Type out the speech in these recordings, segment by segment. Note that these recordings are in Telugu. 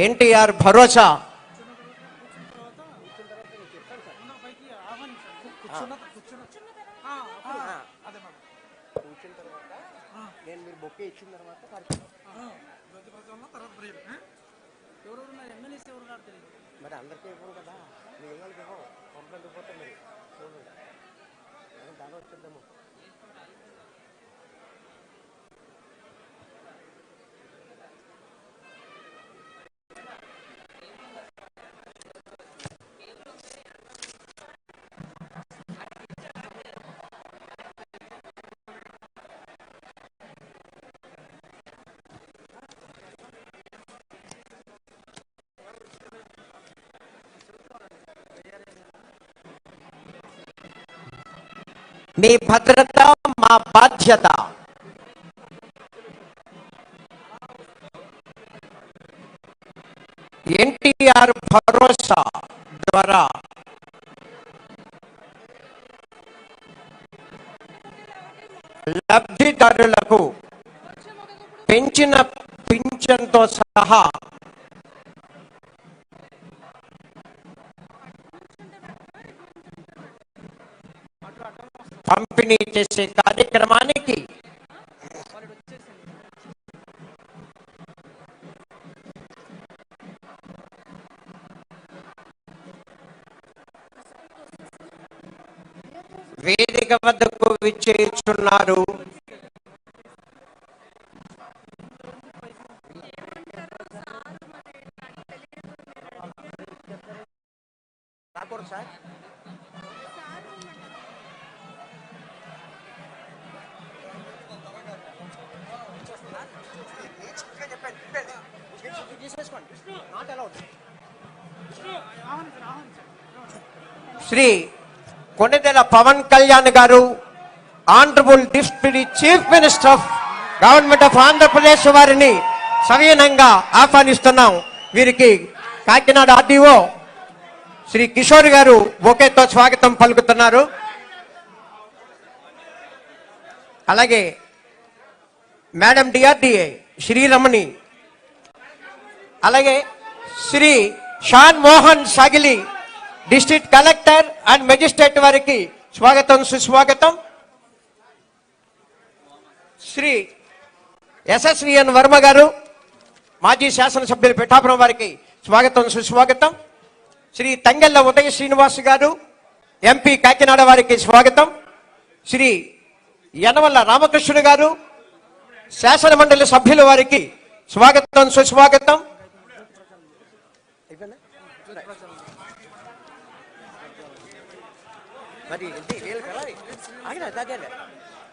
ఎన్టీఆర్ భరోసా మరి అందరికీ ఇవ్వరు కదా, మీ ఇళ్ళకి ఇవ్వం, పంపండి పోతే మరి దాని వచ్చేద్దాము. మీ భద్రత మా బాధ్యత. ఎన్టీఆర్ భరోసా ద్వారా లబ్ధిదారులకు పెంచిన పింఛన్తో సహా పంపిణీ చేసే కార్యక్రమానికి వేదిక వద్దకు విచ్చేస్తున్నారు సార్. శ్రీ కొణిదెల పవన్ కళ్యాణ్ గారు, honourable deputy chief minister of government of Andhra Pradesh వారిని సవినయంగా ఆహ్వానిస్తున్నాం. వీరికి కాకినాడ ఆర్డీఓ శ్రీ కిషోర్ గారు బొకేతో స్వాగతం పలుకుతున్నారు. అలాగే మేడం డిఆర్డిఏ శ్రీరమణి, అలాగే Shri Shan Mohan Sagili district collector and magistrate వారికి స్వాగతం సుస్వాగతం. శ్రీ ఎస్ఎస్విఎన్ వర్మ గారు మాజీ శాసనసభ్యులు పిఠాపురం వారికి స్వాగతం సుస్వాగతం. శ్రీ తంగెళ్ళ ఉదయ శ్రీనివాస్ గారు ఎంపీ కాకినాడ వారికి స్వాగతం. శ్రీ యనమల రామకృష్ణుడు గారు శాసన మండలి సభ్యుల వారికి స్వాగతం సుస్వాగతం.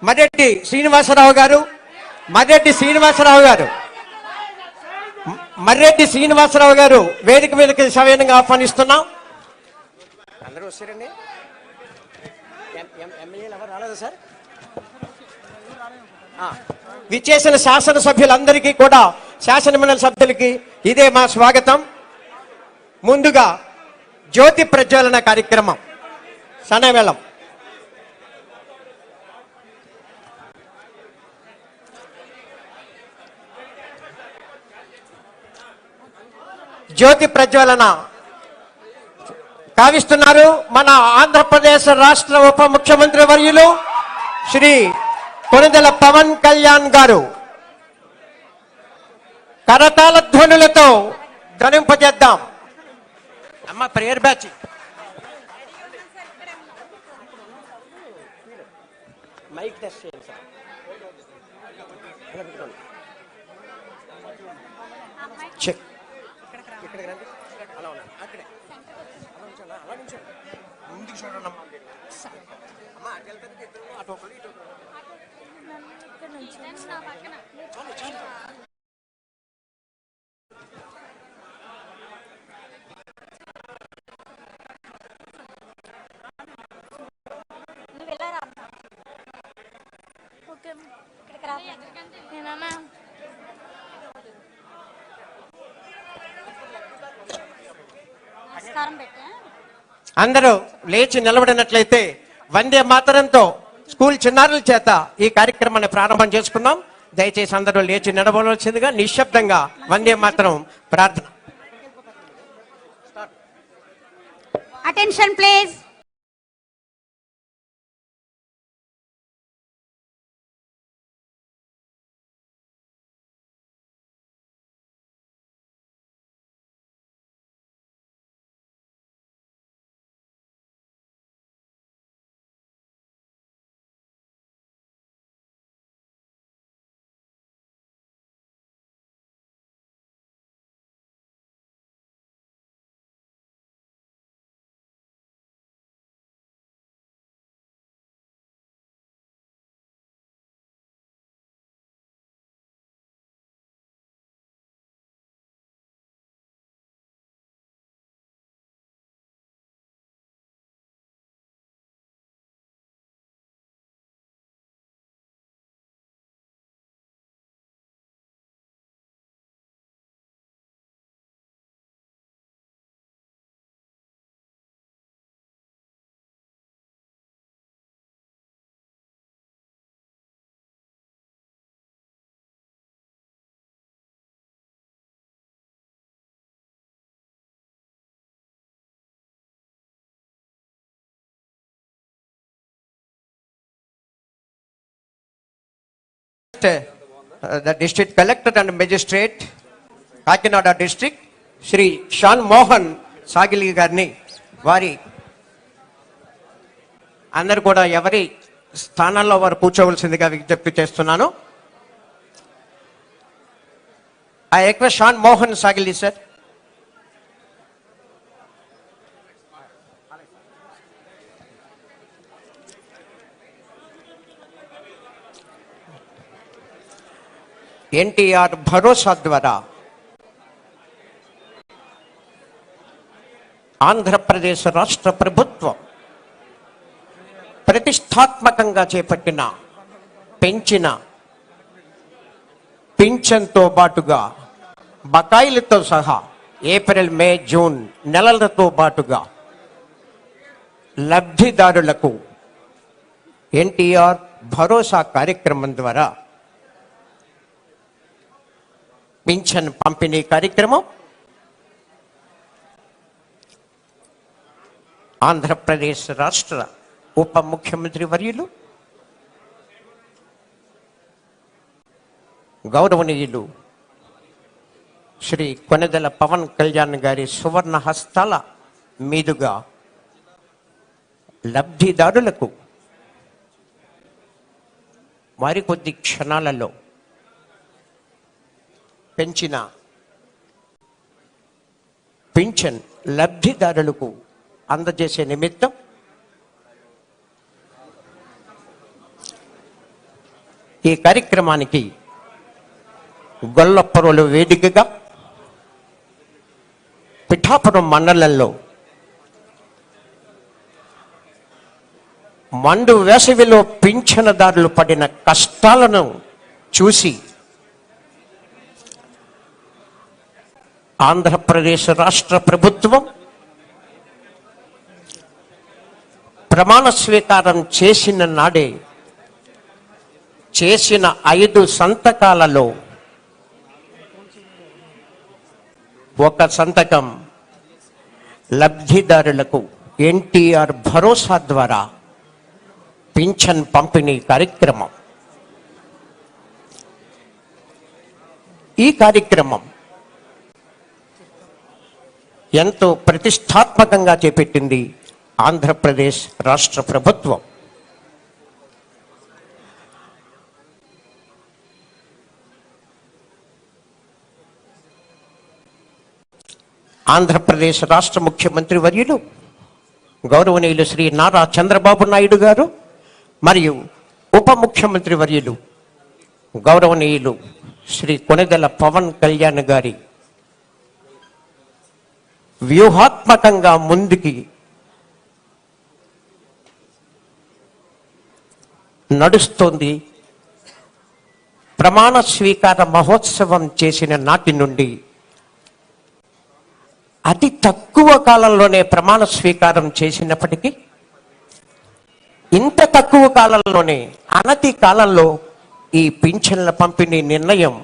మర్రెడ్డి శ్రీనివాసరావు గారు, మర్రెడ్డి శ్రీనివాసరావు గారు వేదిక మీదకి సవినయంగా ఆహ్వానిస్తున్నాం. అందరూ వస్తారండి. ఎమ్మెల్యేలు ఎవరు రాలేదు సార్? విచ్చేసిన శాసనసభ్యులందరికీ కూడా, శాసన మండలి సభ్యులకి ఇదే మా స్వాగతం. ముందుగా జ్యోతి ప్రజ్వలన కార్యక్రమం సనవేళం. జ్యోతి ప్రజ్వలన కావిస్తున్నారు మన ఆంధ్రప్రదేశ్ రాష్ట్ర ఉప ముఖ్యమంత్రి వర్యులు శ్రీ కొణిదెల పవన్ కళ్యాణ్ గారు. కరతాళ ధ్వనులతో ధ్వనింపజేద్దాం. అమ్మ ప్రేయర్ బ్యాచ్ మైక్ టెస్ట్ చేయండి సార్. చెక్. ఇక్కడికి రండి. అలా ఉన్నాను అక్కడే అలా నుంచి ముందుకు చూడండి అమ్మా. అమ్మ అటు వెళ్తానికి ఇద్దరు అటు ఒకరు ఇటు ఒకరు. అందరూ లేచి నిలబడినట్లయితే వందే మాతరంతో స్కూల్ చిన్నారుల చేత ఈ కార్యక్రమాన్ని ప్రారంభం చేసుకుందాం. దయచేసి అందరూ లేచి నిలబడవలసిందిగా నిశ్శబ్దంగా వందే మాతరం ప్రార్థన. Attention please. The district collector and magistrate, Kakinada district, Shri Shan Mohan Sagili గారిని వారి అందరు కూడా ఎవరి స్థానాల్లో వారు కూర్చోవలసిందిగా విజ్ఞప్తి చేస్తున్నాను. I request Shan Mohan Sagili sir. NTR భరోసా ద్వారా ఆంధ్రప్రదేశ్ రాష్ట్ర ప్రభుత్వం ప్రతిష్టాత్మకంగా చేపట్టిన పెంచిన పింఛన్తో పాటుగా బకాయిలతో సహా ఏప్రిల్ మే జూన్ నెలలతో పాటుగా లబ్ధిదారులకు ఎన్టీఆర్ భరోసా కార్యక్రమం ద్వారా పింఛన్ పంపిణీ కార్యక్రమం ఆంధ్రప్రదేశ్ రాష్ట్ర ఉప ముఖ్యమంత్రి వర్యులు గౌరవనీయులు శ్రీ కొనెదెల పవన్ కళ్యాణ్ గారి సువర్ణ హస్తాల మీదుగా లబ్ధిదారులకు మరికొద్ది క్షణాలలో పెంచిన పింఛన్ లబ్ధిదారులకు అందజేసే నిమిత్తం ఈ కార్యక్రమానికి గొల్లపరులు వేదికగా పిఠాపురం మండలంలో మండు వేసవిలో పింఛనదారులు పడిన కష్టాలను చూసి ఆంధ్రప్రదేశ్ రాష్ట్ర ప్రభుత్వం ప్రమాణ స్వీకారం చేసిన నాడే చేసిన 5 సంతకాలలో ఒక సంతకం లబ్ధిదారులకు ఎన్టీఆర్ భరోసా ద్వారా పింఛన్ పంపిణీ కార్యక్రమం. ఈ కార్యక్రమం ఎంతో ప్రతిష్టాత్మకంగా చేపట్టింది ఆంధ్రప్రదేశ్ రాష్ట్ర ప్రభుత్వం. ఆంధ్రప్రదేశ్ రాష్ట్ర ముఖ్యమంత్రి వర్యులు గౌరవనీయులు శ్రీ నారా చంద్రబాబు నాయుడు గారు మరియు ఉప ముఖ్యమంత్రి వర్యులు గౌరవనీయులు శ్రీ కొనెదెల పవన్ కళ్యాణ్ గారి వ్యూహాత్మకంగా ముందుకి నడుస్తోంది. ప్రమాణ స్వీకార మహోత్సవం చేసిన నాటి నుండి అతి తక్కువ కాలంలోనే ప్రమాణ స్వీకారం చేసినప్పటికీ ఇంత తక్కువ కాలంలోనే అనతి కాలంలో ఈ పింఛన్ల పంపిణీ నిర్ణయం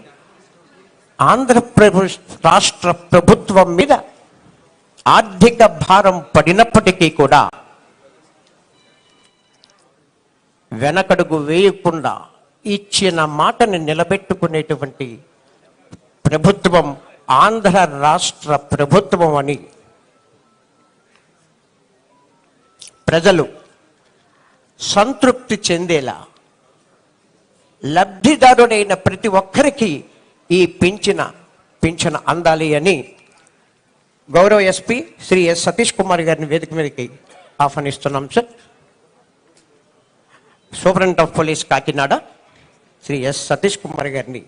ఆంధ్రప్రదేశ్ రాష్ట్ర ప్రభుత్వం మీద ఆర్థిక భారం పడినప్పటికీ కూడా వెనకడుగు వేయకుండా ఇచ్చిన మాటని నిలబెట్టుకునేటువంటి ప్రభుత్వం ఆంధ్ర రాష్ట్ర ప్రభుత్వం అని ప్రజలు సంతృప్తి చెందేలా లబ్ధిదారుడైన ప్రతి ఒక్కరికి ఈ పింఛన అందాలి అని గౌరవ ఎస్పీ శ్రీ ఎస్ సతీష్ కుమార్ గారిని వేదిక మీదకి ఆహ్వానిస్తున్నాం sir. Superintendent of police Kakinada Shri S Satish Kumar గారిని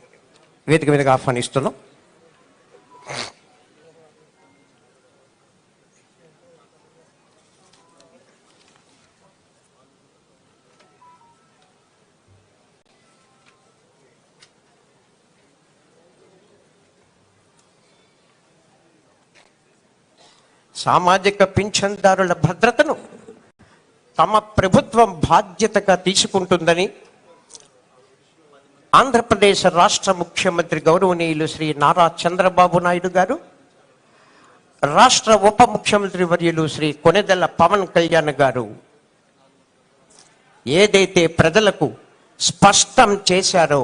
వేదిక మీదకి ఆహ్వానిస్తున్నాం. సామాజిక పింఛన్దారుల భద్రతను తమ ప్రభుత్వం బాధ్యతగా తీసుకుంటుందని ఆంధ్రప్రదేశ్ రాష్ట్ర ముఖ్యమంత్రి గౌరవనీయులు శ్రీ నారా చంద్రబాబు నాయుడు గారు, రాష్ట్ర ఉప ముఖ్యమంత్రి వర్యులు శ్రీ కొణిదెల పవన్ కళ్యాణ్ గారు ఏదైతే ప్రజలకు స్పష్టం చేశారో,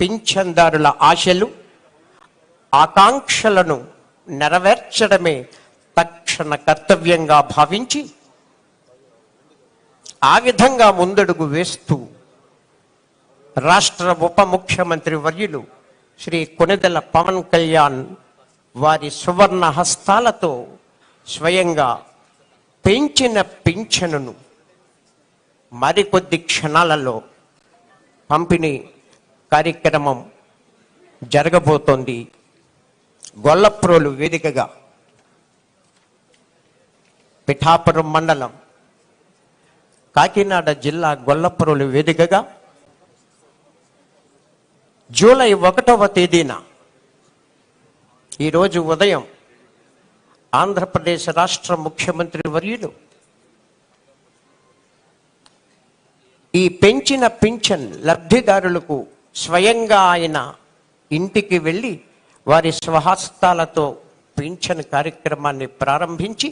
పింఛన్దారుల ఆశలు ఆకాంక్షలను నెరవేర్చడమే తక్షణ కర్తవ్యంగా భావించి ఆ విధంగా ముందడుగు వేస్తూ రాష్ట్ర ఉప ముఖ్యమంత్రి వర్యులు శ్రీ కొణిదెల పవన్ కళ్యాణ్ వారి సువర్ణ హస్తాలతో స్వయంగా పెంచిన పింఛనును మరికొద్ది క్షణాలలో పంపిణీ కార్యక్రమం జరగబోతోంది. గొల్లప్రోలు వేదికగా పిఠాపురం మండలం కాకినాడ జిల్లా గొల్లప్రోలు వేదికగా జూలై 1వ తేదీన ఈరోజు ఉదయం ఆంధ్రప్రదేశ్ రాష్ట్ర ముఖ్యమంత్రి వర్యులు ఈ పెంచిన పింఛన్ లబ్ధిదారులకు స్వయంగా ఆయన ఇంటికి వెళ్ళి వారి స్వహస్తాలతో పింఛన్ కార్యక్రమాన్ని ప్రారంభించి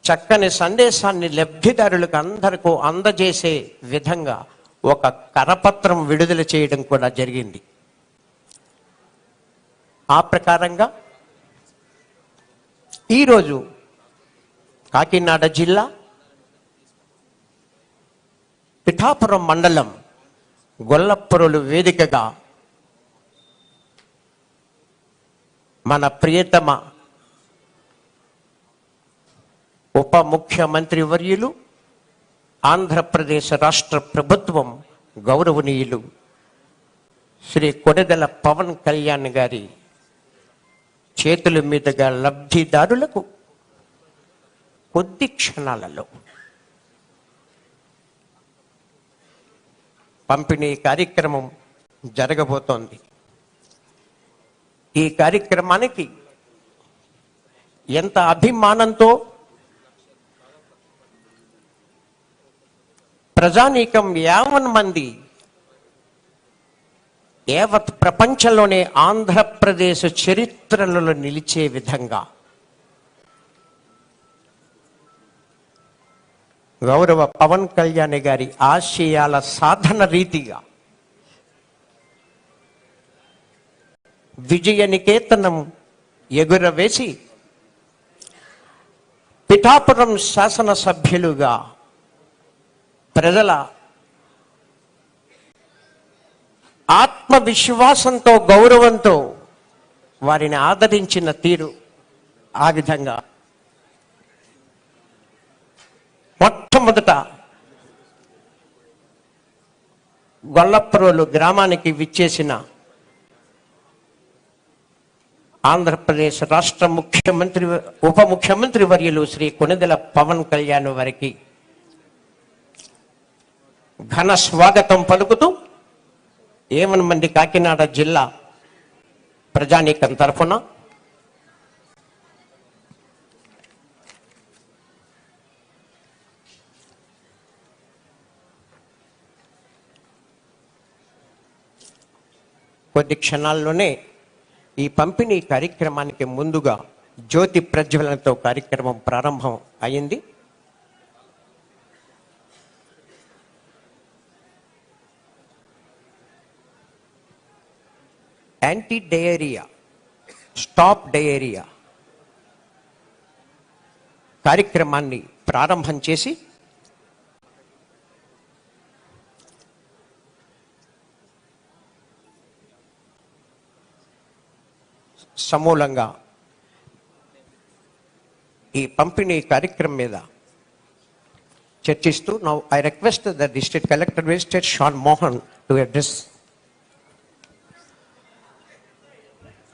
చక్కని సందేశాన్ని లబ్ధిదారులకు అందరికీ అందజేసే విధంగా ఒక కరపత్రం విడుదల చేయడం కూడా జరిగింది. ఆ ప్రకారంగా ఈరోజు కాకినాడ జిల్లా పిఠాపురం మండలం గొల్లపురులు వేదికగా మన ప్రియతమ ఉప ముఖ్యమంత్రి వర్యులు ఆంధ్రప్రదేశ్ రాష్ట్ర ప్రభుత్వం గౌరవనీయులు శ్రీ కొణిదెల పవన్ కళ్యాణ్ గారి చేతుల మీదుగా లబ్ధిదారులకు కొద్ది క్షణాలలో పంపిణీ కార్యక్రమం జరగబోతోంది. ఈ కార్యక్రమానికి ఎంత అభిమానంతో ప్రజానీకం 50 మంది యావత్ ప్రపంచంలోనే ఆంధ్రప్రదేశ్ చరిత్రలలో నిలిచే విధంగా గౌరవ పవన్ కళ్యాణ్ గారి ఆశయాల సాధన రీతిగా విజయ నికేతనం ఎగురవేసి పిఠాపురం శాసనసభ్యులుగా ప్రజల ఆత్మవిశ్వాసంతో గౌరవంతో వారిని ఆదరించిన తీరు ఆ విధంగా మొట్టమొదట గొల్లప్రోలు గ్రామానికి విచ్చేసిన ఆంధ్రప్రదేశ్ రాష్ట్ర ముఖ్యమంత్రి ఉప ముఖ్యమంత్రి వర్యులు శ్రీ కొణిదెల పవన్ కళ్యాణ్ వారికి ఘన స్వాగతం పలుకుతూ 50 మంది కాకినాడ జిల్లా ప్రజానీకం తరఫున కొద్ది క్షణాల్లోనే ఈ పంపిణీ కార్యక్రమానికి ముందుగా జ్యోతి ప్రజ్వలనతో కార్యక్రమం ప్రారంభం అయింది. యాంటీ డయేరియా, స్టాప్ డయేరియా కార్యక్రమాన్ని ప్రారంభం చేసి సమూలంగా ఈ పంపిణీ కార్యక్రమం మీద చర్చిస్తూ now I request the district collector magistrate Shan Mohan to address.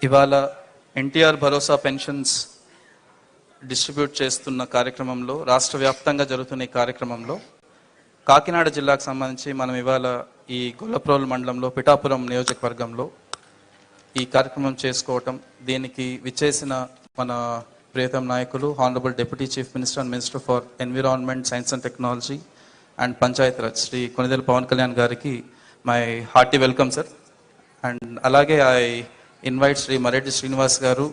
ఇవాళ ఎన్టీఆర్ భరోసా పెన్షన్స్ డిస్ట్రిబ్యూట్ చేస్తున్న కార్యక్రమంలో, రాష్ట్ర వ్యాప్తంగా జరుగుతున్న ఈ కార్యక్రమంలో కాకినాడ జిల్లాకు సంబంధించి మనం ఇవాళ ఈ గొల్లప్రోలు మండలంలో పిఠాపురం నియోజకవర్గంలో ఈ కార్యక్రమం చేసుకోవటం, దీనికి విచ్చేసిన మన ప్రియతమ నాయకులు honourable deputy chief minister and minister for environment, science and technology and Panchayati Raj Shri Konidela Pawan Kalyan గారికి my hearty welcome sir. And అలాగే I invite Shri Mareddy Srinivas garu,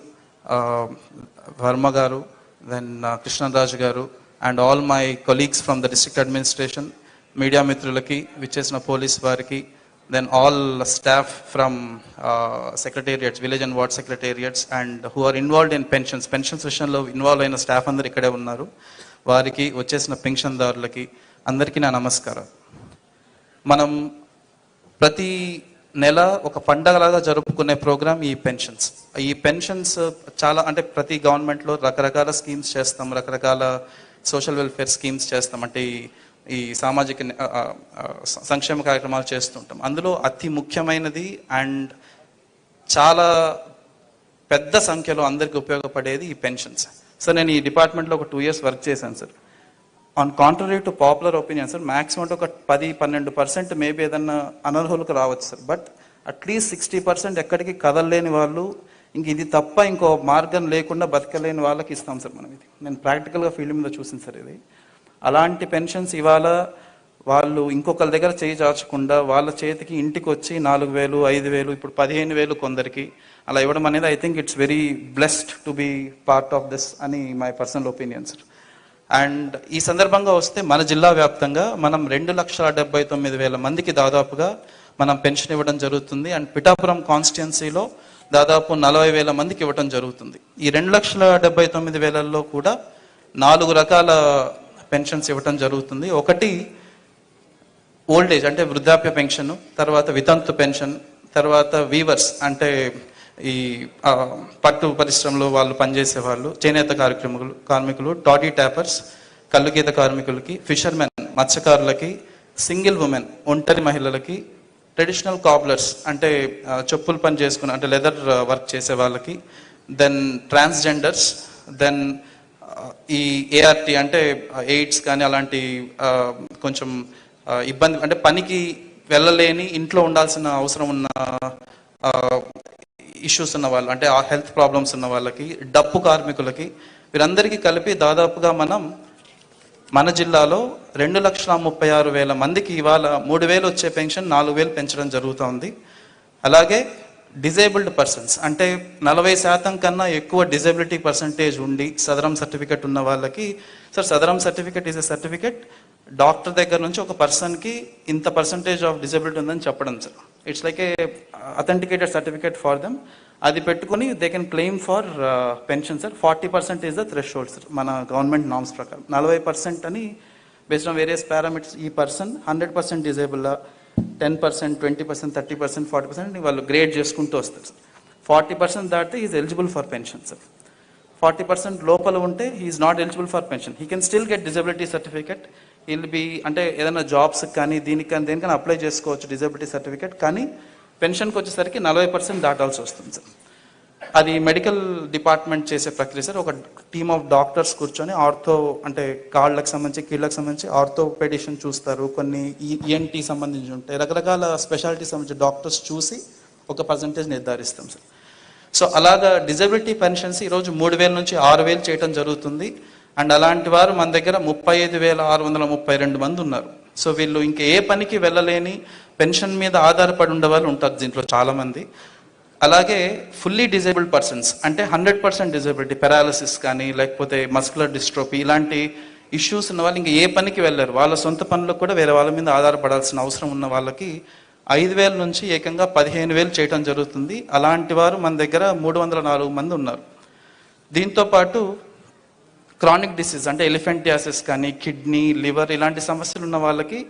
Varma garu, then Krishnaraju garu and all my colleagues from the district administration, media మిత్రులకి, విచ్చేసిన పోలీస్ వారికి, then all staff from secretariats, village and ward secretariats and who are involved in pensions విషయంలో ఇన్వాల్వ్ అయిన స్టాఫ్ అందరు ఇక్కడే ఉన్నారు. వారికి, వచ్చేసిన పెన్షన్దారులకి అందరికీ నా నమస్కారం. మనం ప్రతి నెల ఒక పండగలాగా జరుపుకునే ప్రోగ్రామ్ ఈ పెన్షన్స్. ఈ పెన్షన్స్ చాలా, అంటే ప్రతి గవర్నమెంట్లో రకరకాల స్కీమ్స్ చేస్తాం, రకరకాల సోషల్ వెల్ఫేర్ స్కీమ్స్ చేస్తాం, అంటే ఈ సామాజిక సంక్షేమ కార్యక్రమాలు చేస్తుంటాం. అందులో అతి ముఖ్యమైనది అండ్ చాలా పెద్ద సంఖ్యలో అందరికీ ఉపయోగపడేది ఈ పెన్షన్స్. సార్ నేను ఈ డిపార్ట్మెంట్లో ఒక 2 years వర్క్ చేశాను sir. On contrary to popular opinion sir, maximum ఒక 10-12% మేబీ ఏదన్నా అనర్హులకు రావచ్చు సార్, బట్ అట్లీస్ట్ 60% ఎక్కడికి కదలలేని వాళ్ళు, ఇంక ఇది తప్ప ఇంకో మార్గం లేకుండా బతకలేని వాళ్ళకి ఇస్తాం సార్ మనం. ఇది నేను ప్రాక్టికల్గా ఫీల్డ్ మీద చూసింది సార్. ఇది అలాంటి పెన్షన్స్ ఇవాళ వాళ్ళు ఇంకొకరి దగ్గర చేయి చాచకుండా వాళ్ళ చేతికి ఇంటికి వచ్చి 4,000, 5,000, ఇప్పుడు 15,000 కొందరికి అలా ఇవ్వడం అనేది I think it's very blessed to be part of this అని my personal opinion sir. And ఈ సందర్భంగా వస్తే మన జిల్లా వ్యాప్తంగా మనం 2,79,000 మందికి దాదాపుగా మనం పెన్షన్ ఇవ్వడం జరుగుతుంది. అండ్ పిఠాపురం కాన్స్టిట్యున్సీలో దాదాపు 40,000 మందికి ఇవ్వడం జరుగుతుంది. ఈ 2,79,000లో కూడా 4 రకాల పెన్షన్స్ ఇవ్వటం జరుగుతుంది. ఒకటి ఓల్డ్ ఏజ్ అంటే వృద్ధాప్య పెన్షన్, తర్వాత వితంతు పెన్షన్, తర్వాత వీవర్స్ అంటే ఈ పట్టు పరిశ్రమలో వాళ్ళు పనిచేసే వాళ్ళు, చేనేత కార్మికులు, టాడీ ట్యాపర్స్, కల్లుగీత కార్మికులకి, ఫిషర్మెన్ మత్స్యకారులకి, సింగిల్ ఉమెన్ ఒంటరి మహిళలకి, ట్రెడిషనల్ కాబ్లర్స్ అంటే చెప్పులు పని చేసుకుని అంటే లెదర్ వర్క్ చేసే వాళ్ళకి, దెన్ ట్రాన్స్జెండర్స్, దెన్ ఈ ఏఆర్టీ అంటే ఎయిడ్స్ కానీ అలాంటి కొంచెం ఇబ్బంది అంటే పనికి వెళ్ళలేని ఇంట్లో ఉండాల్సిన అవసరం ఉన్న ఇష్యూస్ ఉన్న వాళ్ళు అంటే ఆ హెల్త్ ప్రాబ్లమ్స్ ఉన్న వాళ్ళకి, డప్పు కార్మికులకి, వీరందరికీ కలిపి దాదాపుగా మనం మన జిల్లాలో 2,36,000 మందికి ఇవాళ 3,000 వచ్చే పెన్షన్ 4,000 పెంచడం జరుగుతుంది. అలాగే డిజేబుల్డ్ పర్సన్స్ అంటే 40% కన్నా ఎక్కువ డిజబిలిటీ పర్సంటేజ్ ఉండి సదరం సర్టిఫికెట్ ఉన్న వాళ్ళకి, sir Sadaram certificate is a certificate doctor దగ్గర నుంచి ఒక పర్సన్కి ఇంత పర్సంటేజ్ ఆఫ్ డిజబిలిటీ ఉందని చెప్పడం sir. It's like A authenticated certificate for them. అది పెట్టుకుని they can claim for pension sir. 40% is the threshold sir మన గవర్నమెంట్ నామ్స్ ప్రకారం. 40% అని బేస్డ్ ఆన్ వేరియస్ పారామీటర్స్ ఈ పర్సన్ 100% డిజేబుల్, 10%, 20%, 30%, 40% వాళ్ళు గ్రేడ్ చేసుకుంటూ వస్తారు సార్. 40% దాటితే is eligible for pension sir. 40% లోపల ఉంటే he is not eligible for pension. He can still get disability certificate. Will be అంటే ఏదైనా జాబ్స్కి కానీ దీనికి కానీ దేనికైనా అప్లై చేసుకోవచ్చు డిజబిలిటీ సర్టిఫికెట్. కానీ పెన్షన్కి వచ్చేసరికి 40% దాటాల్సి వస్తుంది సార్. అది మెడికల్ డిపార్ట్మెంట్ చేసే ప్రక్రియ సార్. ఒక టీమ్ ఆఫ్ డాక్టర్స్ కూర్చొని ఆర్థో అంటే కాళ్ళకు సంబంధించి కీళ్ళకు సంబంధించి ఆర్థోపెడిషన్ చూస్తారు, కొన్ని ఈఎన్టీ సంబంధించి ఉంటాయి, రకరకాల స్పెషాలిటీ సంబంధించి డాక్టర్స్ చూసి ఒక పర్సంటేజ్ నిర్ధారిస్తాం సార్. సో అలాగా డిజబిలిటీ పెన్షన్స్ ఈరోజు 3,000 నుంచి 6,000 చేయడం జరుగుతుంది. అండ్ అలాంటి వారు మన దగ్గర 35,632 మంది ఉన్నారు. సో వీళ్ళు ఇంక ఏ పనికి వెళ్ళలేని పెన్షన్ మీద ఆధారపడి ఉండే వాళ్ళు ఉంటారు దీంట్లో చాలామంది. అలాగే ఫుల్లీ డిజేబుల్డ్ పర్సన్స్ అంటే 100% డిజేబిలిటీ, పెరాలసిస్ కానీ లేకపోతే మస్కులర్ డిస్ట్రోఫీ ఇలాంటి ఇష్యూస్ ఉన్న వాళ్ళు ఇంకా ఏ పనికి వెళ్ళారు, వాళ్ళ సొంత పనులకు కూడా వేరే వాళ్ళ మీద ఆధారపడాల్సిన అవసరం ఉన్న వాళ్ళకి 5,000 నుంచి ఏకంగా 15,000 చేయడం జరుగుతుంది. అలాంటి వారు మన దగ్గర 304 మంది ఉన్నారు. దీంతోపాటు క్రానిక్ డిసీజ్ అంటే ఎలిఫెంటియాసిస్ కానీ కిడ్నీ, లివర్ ఇలాంటి సమస్యలు ఉన్న వాళ్ళకి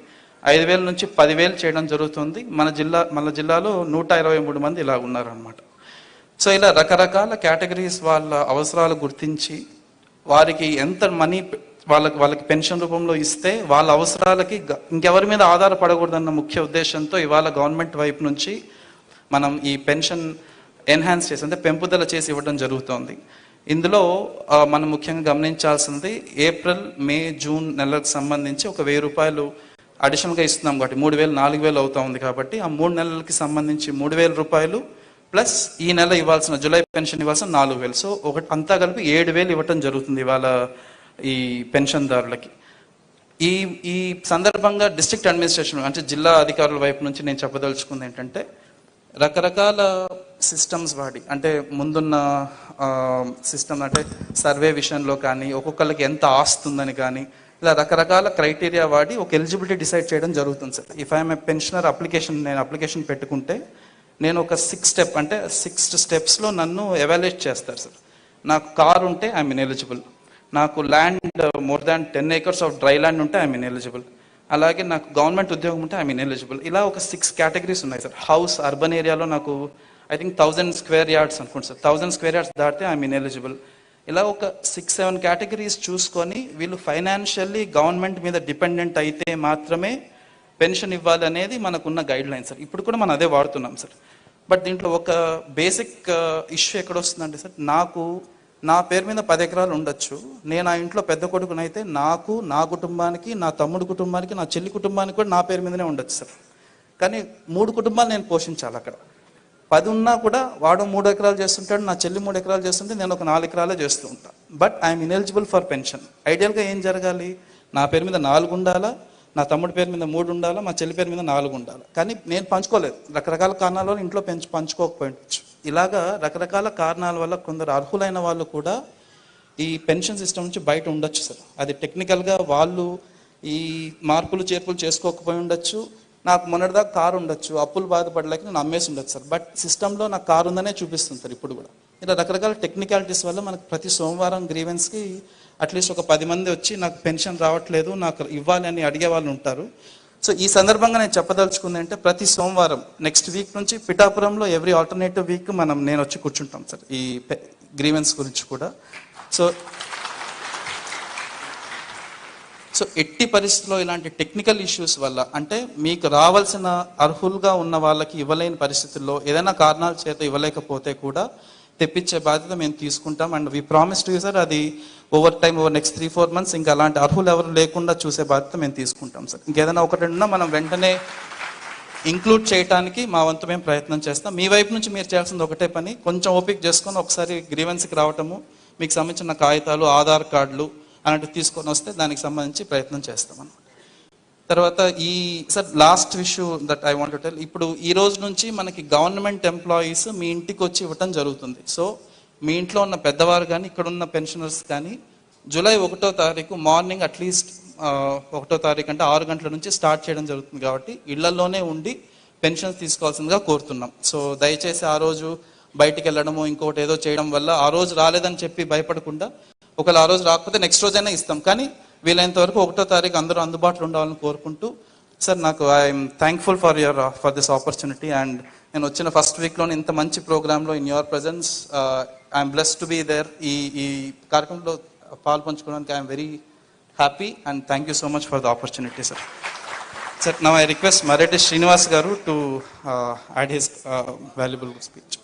5,000 నుంచి 10,000 చేయడం జరుగుతుంది. మన జిల్లాలో 123 మంది ఇలా ఉన్నారనమాట. సో ఇలా రకరకాల కేటగిరీస్ వాళ్ళ అవసరాలు గుర్తించి వారికి ఎంత మనీ వాళ్ళకి పెన్షన్ రూపంలో ఇస్తే వాళ్ళ అవసరాలకి ఇంకెవరి మీద ఆధారపడకూడదన్న ముఖ్య ఉద్దేశంతో ఇవాళ గవర్నమెంట్ వైపు నుంచి మనం ఈ పెన్షన్ ఎన్హాన్స్ చేసి అంటే పెంపుదల చేసి ఇవ్వడం జరుగుతోంది. ఇందులో మనం ముఖ్యంగా గమనించాల్సింది ఏప్రిల్, మే, జూన్ నెలలకు సంబంధించి ఒక 1,000 రూపాయలు అడిషనల్గా ఇస్తున్నాం కాబట్టి 3,000, 4,000 అవుతా ఉంది కాబట్టి ఆ 3 నెలలకి సంబంధించి 3,000 రూపాయలు ప్లస్ ఈ నెల ఇవ్వాల్సిన జూలై పెన్షన్ ఇవ్వాల్సిన 4,000, సో అంతా కలిపి 7,000 ఇవ్వటం జరుగుతుంది ఇవాళ ఈ పెన్షన్దారులకి. ఈ సందర్భంగా డిస్ట్రిక్ట్ అడ్మినిస్ట్రేషన్ అంటే జిల్లా అధికారుల వైపు నుంచి నేను చెప్పదలుచుకుంది ఏంటంటే రకరకాల సిస్టమ్స్ వాడి అంటే ముందున్న సిస్టమ్ అంటే సర్వే విషయంలో కానీ ఒక్కొక్కరికి ఎంత ఆస్తుందని కానీ ఇలా రకరకాల క్రైటీరియా వాడి ఒక ఎలిజిబిలిటీ డిసైడ్ చేయడం జరుగుతుంది sir. If I'm a pensioner నేను అప్లికేషన్ పెట్టుకుంటే నేను ఒక 6 స్టెప్స్లో నన్ను ఎవాల్యుయేట్ చేస్తారు సార్. నాకు కార్ ఉంటే ఐ మీన్ ఎలిజిబుల్, నాకు land more than 10 acres of dry land ఉంటే ఐ మీన్ ఎలిజిబుల్, అలాగే నాకు గవర్నమెంట్ ఉద్యోగం ఉంటే ఐ మీన్ ఎలిజిబుల్. ఇలా ఒక 6 కేటగిరీస్ ఉన్నాయి సార్. హౌస్ అర్బన్ ఏరియాలో నాకు ఐ థింక్ 1,000 square yards అనుకోండి సార్, 1,000 square yards దాటితే ఐ మీన్ ఎలిజిబుల్. ఇలా ఒక 6-7 కేటగిరీస్ చూసుకొని వీళ్ళు ఫైనాన్షియల్లీ గవర్నమెంట్ మీద డిపెండెంట్ అయితే మాత్రమే పెన్షన్ ఇవ్వాలి అనేది మనకున్న గైడ్ లైన్ సార్. ఇప్పుడు కూడా మనం అదే వాడుతున్నాం సార్. బట్ దీంట్లో ఒక బేసిక్ ఇష్యూ ఎక్కడొస్తుందంటే సార్, నా పేరు మీద 10 ఎకరాలు ఉండొచ్చు, నేను ఆ ఇంట్లో పెద్ద కొడుకునైతే నాకు, నా కుటుంబానికి, నా తమ్ముడు కుటుంబానికి, నా చెల్లి కుటుంబానికి కూడా నా పేరు మీదనే ఉండొచ్చు సార్. కానీ 3 కుటుంబాలు నేను పోషించాలి. అక్కడ 10 ఉన్నా కూడా వాడు 3 ఎకరాలు చేస్తుంటాడు, నా చెల్లి 3 ఎకరాలు చేస్తుంటే నేను ఒక 4 ఎకరాలే చేస్తూ ఉంటాను. But I'm ineligible for pension. ఐడియల్గా ఏం జరగాలి, నా పేరు మీద 4 ఉండాలా, నా తమ్ముడి పేరు మీద 3 ఉండాలా, మా చెల్లి పేరు మీద 4 ఉండాలి. కానీ నేను పంచుకోలేదు, రకరకాల కారణాల వల్ల ఇంట్లో పంచుకోకపోవచ్చు. ఇలాగా రకరకాల కారణాల వల్ల కొందరు అర్హులైన వాళ్ళు కూడా ఈ పెన్షన్ సిస్టమ్ నుంచి బయట ఉండొచ్చు సార్. అది టెక్నికల్గా వాళ్ళు ఈ మార్పులు చేర్పులు చేసుకోకపోయి ఉండొచ్చు. నాకు మొన్నటిదాకా కారు ఉండొచ్చు, అప్పులు బాధపడలేక నేను అమ్మేసి ఉండొచ్చు సార్. బట్ సిస్టంలో నాకు కారు ఉందనే చూపిస్తుంది సార్ ఇప్పుడు కూడా. ఇలా రకరకాల టెక్నికాలిటీస్ వల్ల మనకు ప్రతి సోమవారం గ్రీవెన్స్కి అట్లీస్ట్ ఒక 10 మంది వచ్చి నాకు పెన్షన్ రావట్లేదు, నాకు ఇవ్వాలి అని అడిగే వాళ్ళు ఉంటారు. సో ఈ సందర్భంగా నేను చెప్పదలుచుకుంది అంటే ప్రతి సోమవారం నెక్స్ట్ వీక్ నుంచి పిఠాపురంలో ఎవ్రీ ఆల్టర్నేటివ్ వీక్ నేను వచ్చి కూర్చుంటాం సార్ ఈ గ్రీవెన్స్ గురించి కూడా. సో ఎట్టి పరిస్థితుల్లో ఇలాంటి టెక్నికల్ ఇష్యూస్ వల్ల అంటే మీకు రావాల్సిన అర్హులుగా ఉన్న వాళ్ళకి ఇవ్వలేని పరిస్థితుల్లో ఏదైనా కారణాల చేత ఇవ్వలేకపోతే కూడా తెప్పించే బాధ్యత మేము తీసుకుంటాం. And we promise to you sir, అది ఓవర్ నెక్స్ట్ 3-4 months ఇంకా అలాంటి అర్హులు ఎవరు లేకుండా చూసే బాధ్యత మేము తీసుకుంటాం సార్. ఇంకేదైనా ఒకటి ఉన్నా మనం వెంటనే ఇంక్లూడ్ చేయడానికి మా వంతు మేము ప్రయత్నం చేస్తాం. మీ వైపు నుంచి మీరు చేయాల్సింది ఒకటే పని, కొంచెం ఓపిక చేసుకొని ఒకసారి గ్రీవెన్స్కి రావటము, మీకు సంబంధించిన కాగితాలు, ఆధార్ కార్డులు అలాంటివి తీసుకొని వస్తే దానికి సంబంధించి ప్రయత్నం చేస్తాం. తర్వాత sir last issue that I want to tell, ఇప్పుడు ఈ రోజు నుంచి మనకి గవర్నమెంట్ ఎంప్లాయీస్ మీ ఇంటికి వచ్చి ఇవ్వటం జరుగుతుంది. సో మీ ఇంట్లో ఉన్న పెద్దవారు కానీ ఇక్కడ ఉన్న పెన్షనర్స్ కానీ జూలై 1వ తారీఖు మార్నింగ్ అట్లీస్ట్ 1వ తారీఖు అంటే 6 గంటల నుంచి స్టార్ట్ చేయడం జరుగుతుంది కాబట్టి ఇళ్లలోనే ఉండి పెన్షన్స్ తీసుకోవాల్సిందిగా కోరుతున్నాం. సో దయచేసి ఆ రోజు బయటికి వెళ్ళడము ఇంకోటి ఏదో చేయడం వల్ల ఆ రోజు రాలేదని చెప్పి భయపడకుండా, ఒకవేళ ఆ రోజు రాకపోతే నెక్స్ట్ రోజైనా ఇస్తాం, కానీ వీలైనంత వరకు 1వ తారీఖు అందరూ అందుబాటులో ఉండాలని కోరుకుంటూ సార్, నాకు I'm thankful for this opportunity. And నేను వచ్చిన ఫస్ట్ వీక్లోనే ఇంత మంచి ప్రోగ్రాంలో in your presence I'm blessed to be there. ఈ కార్యక్రమంలో పాల్పంచుకోవడానికి I'm very happy and thank you so much for the opportunity sir. Sir, now I request Mareddy Srinivas garu to add his valuable speech.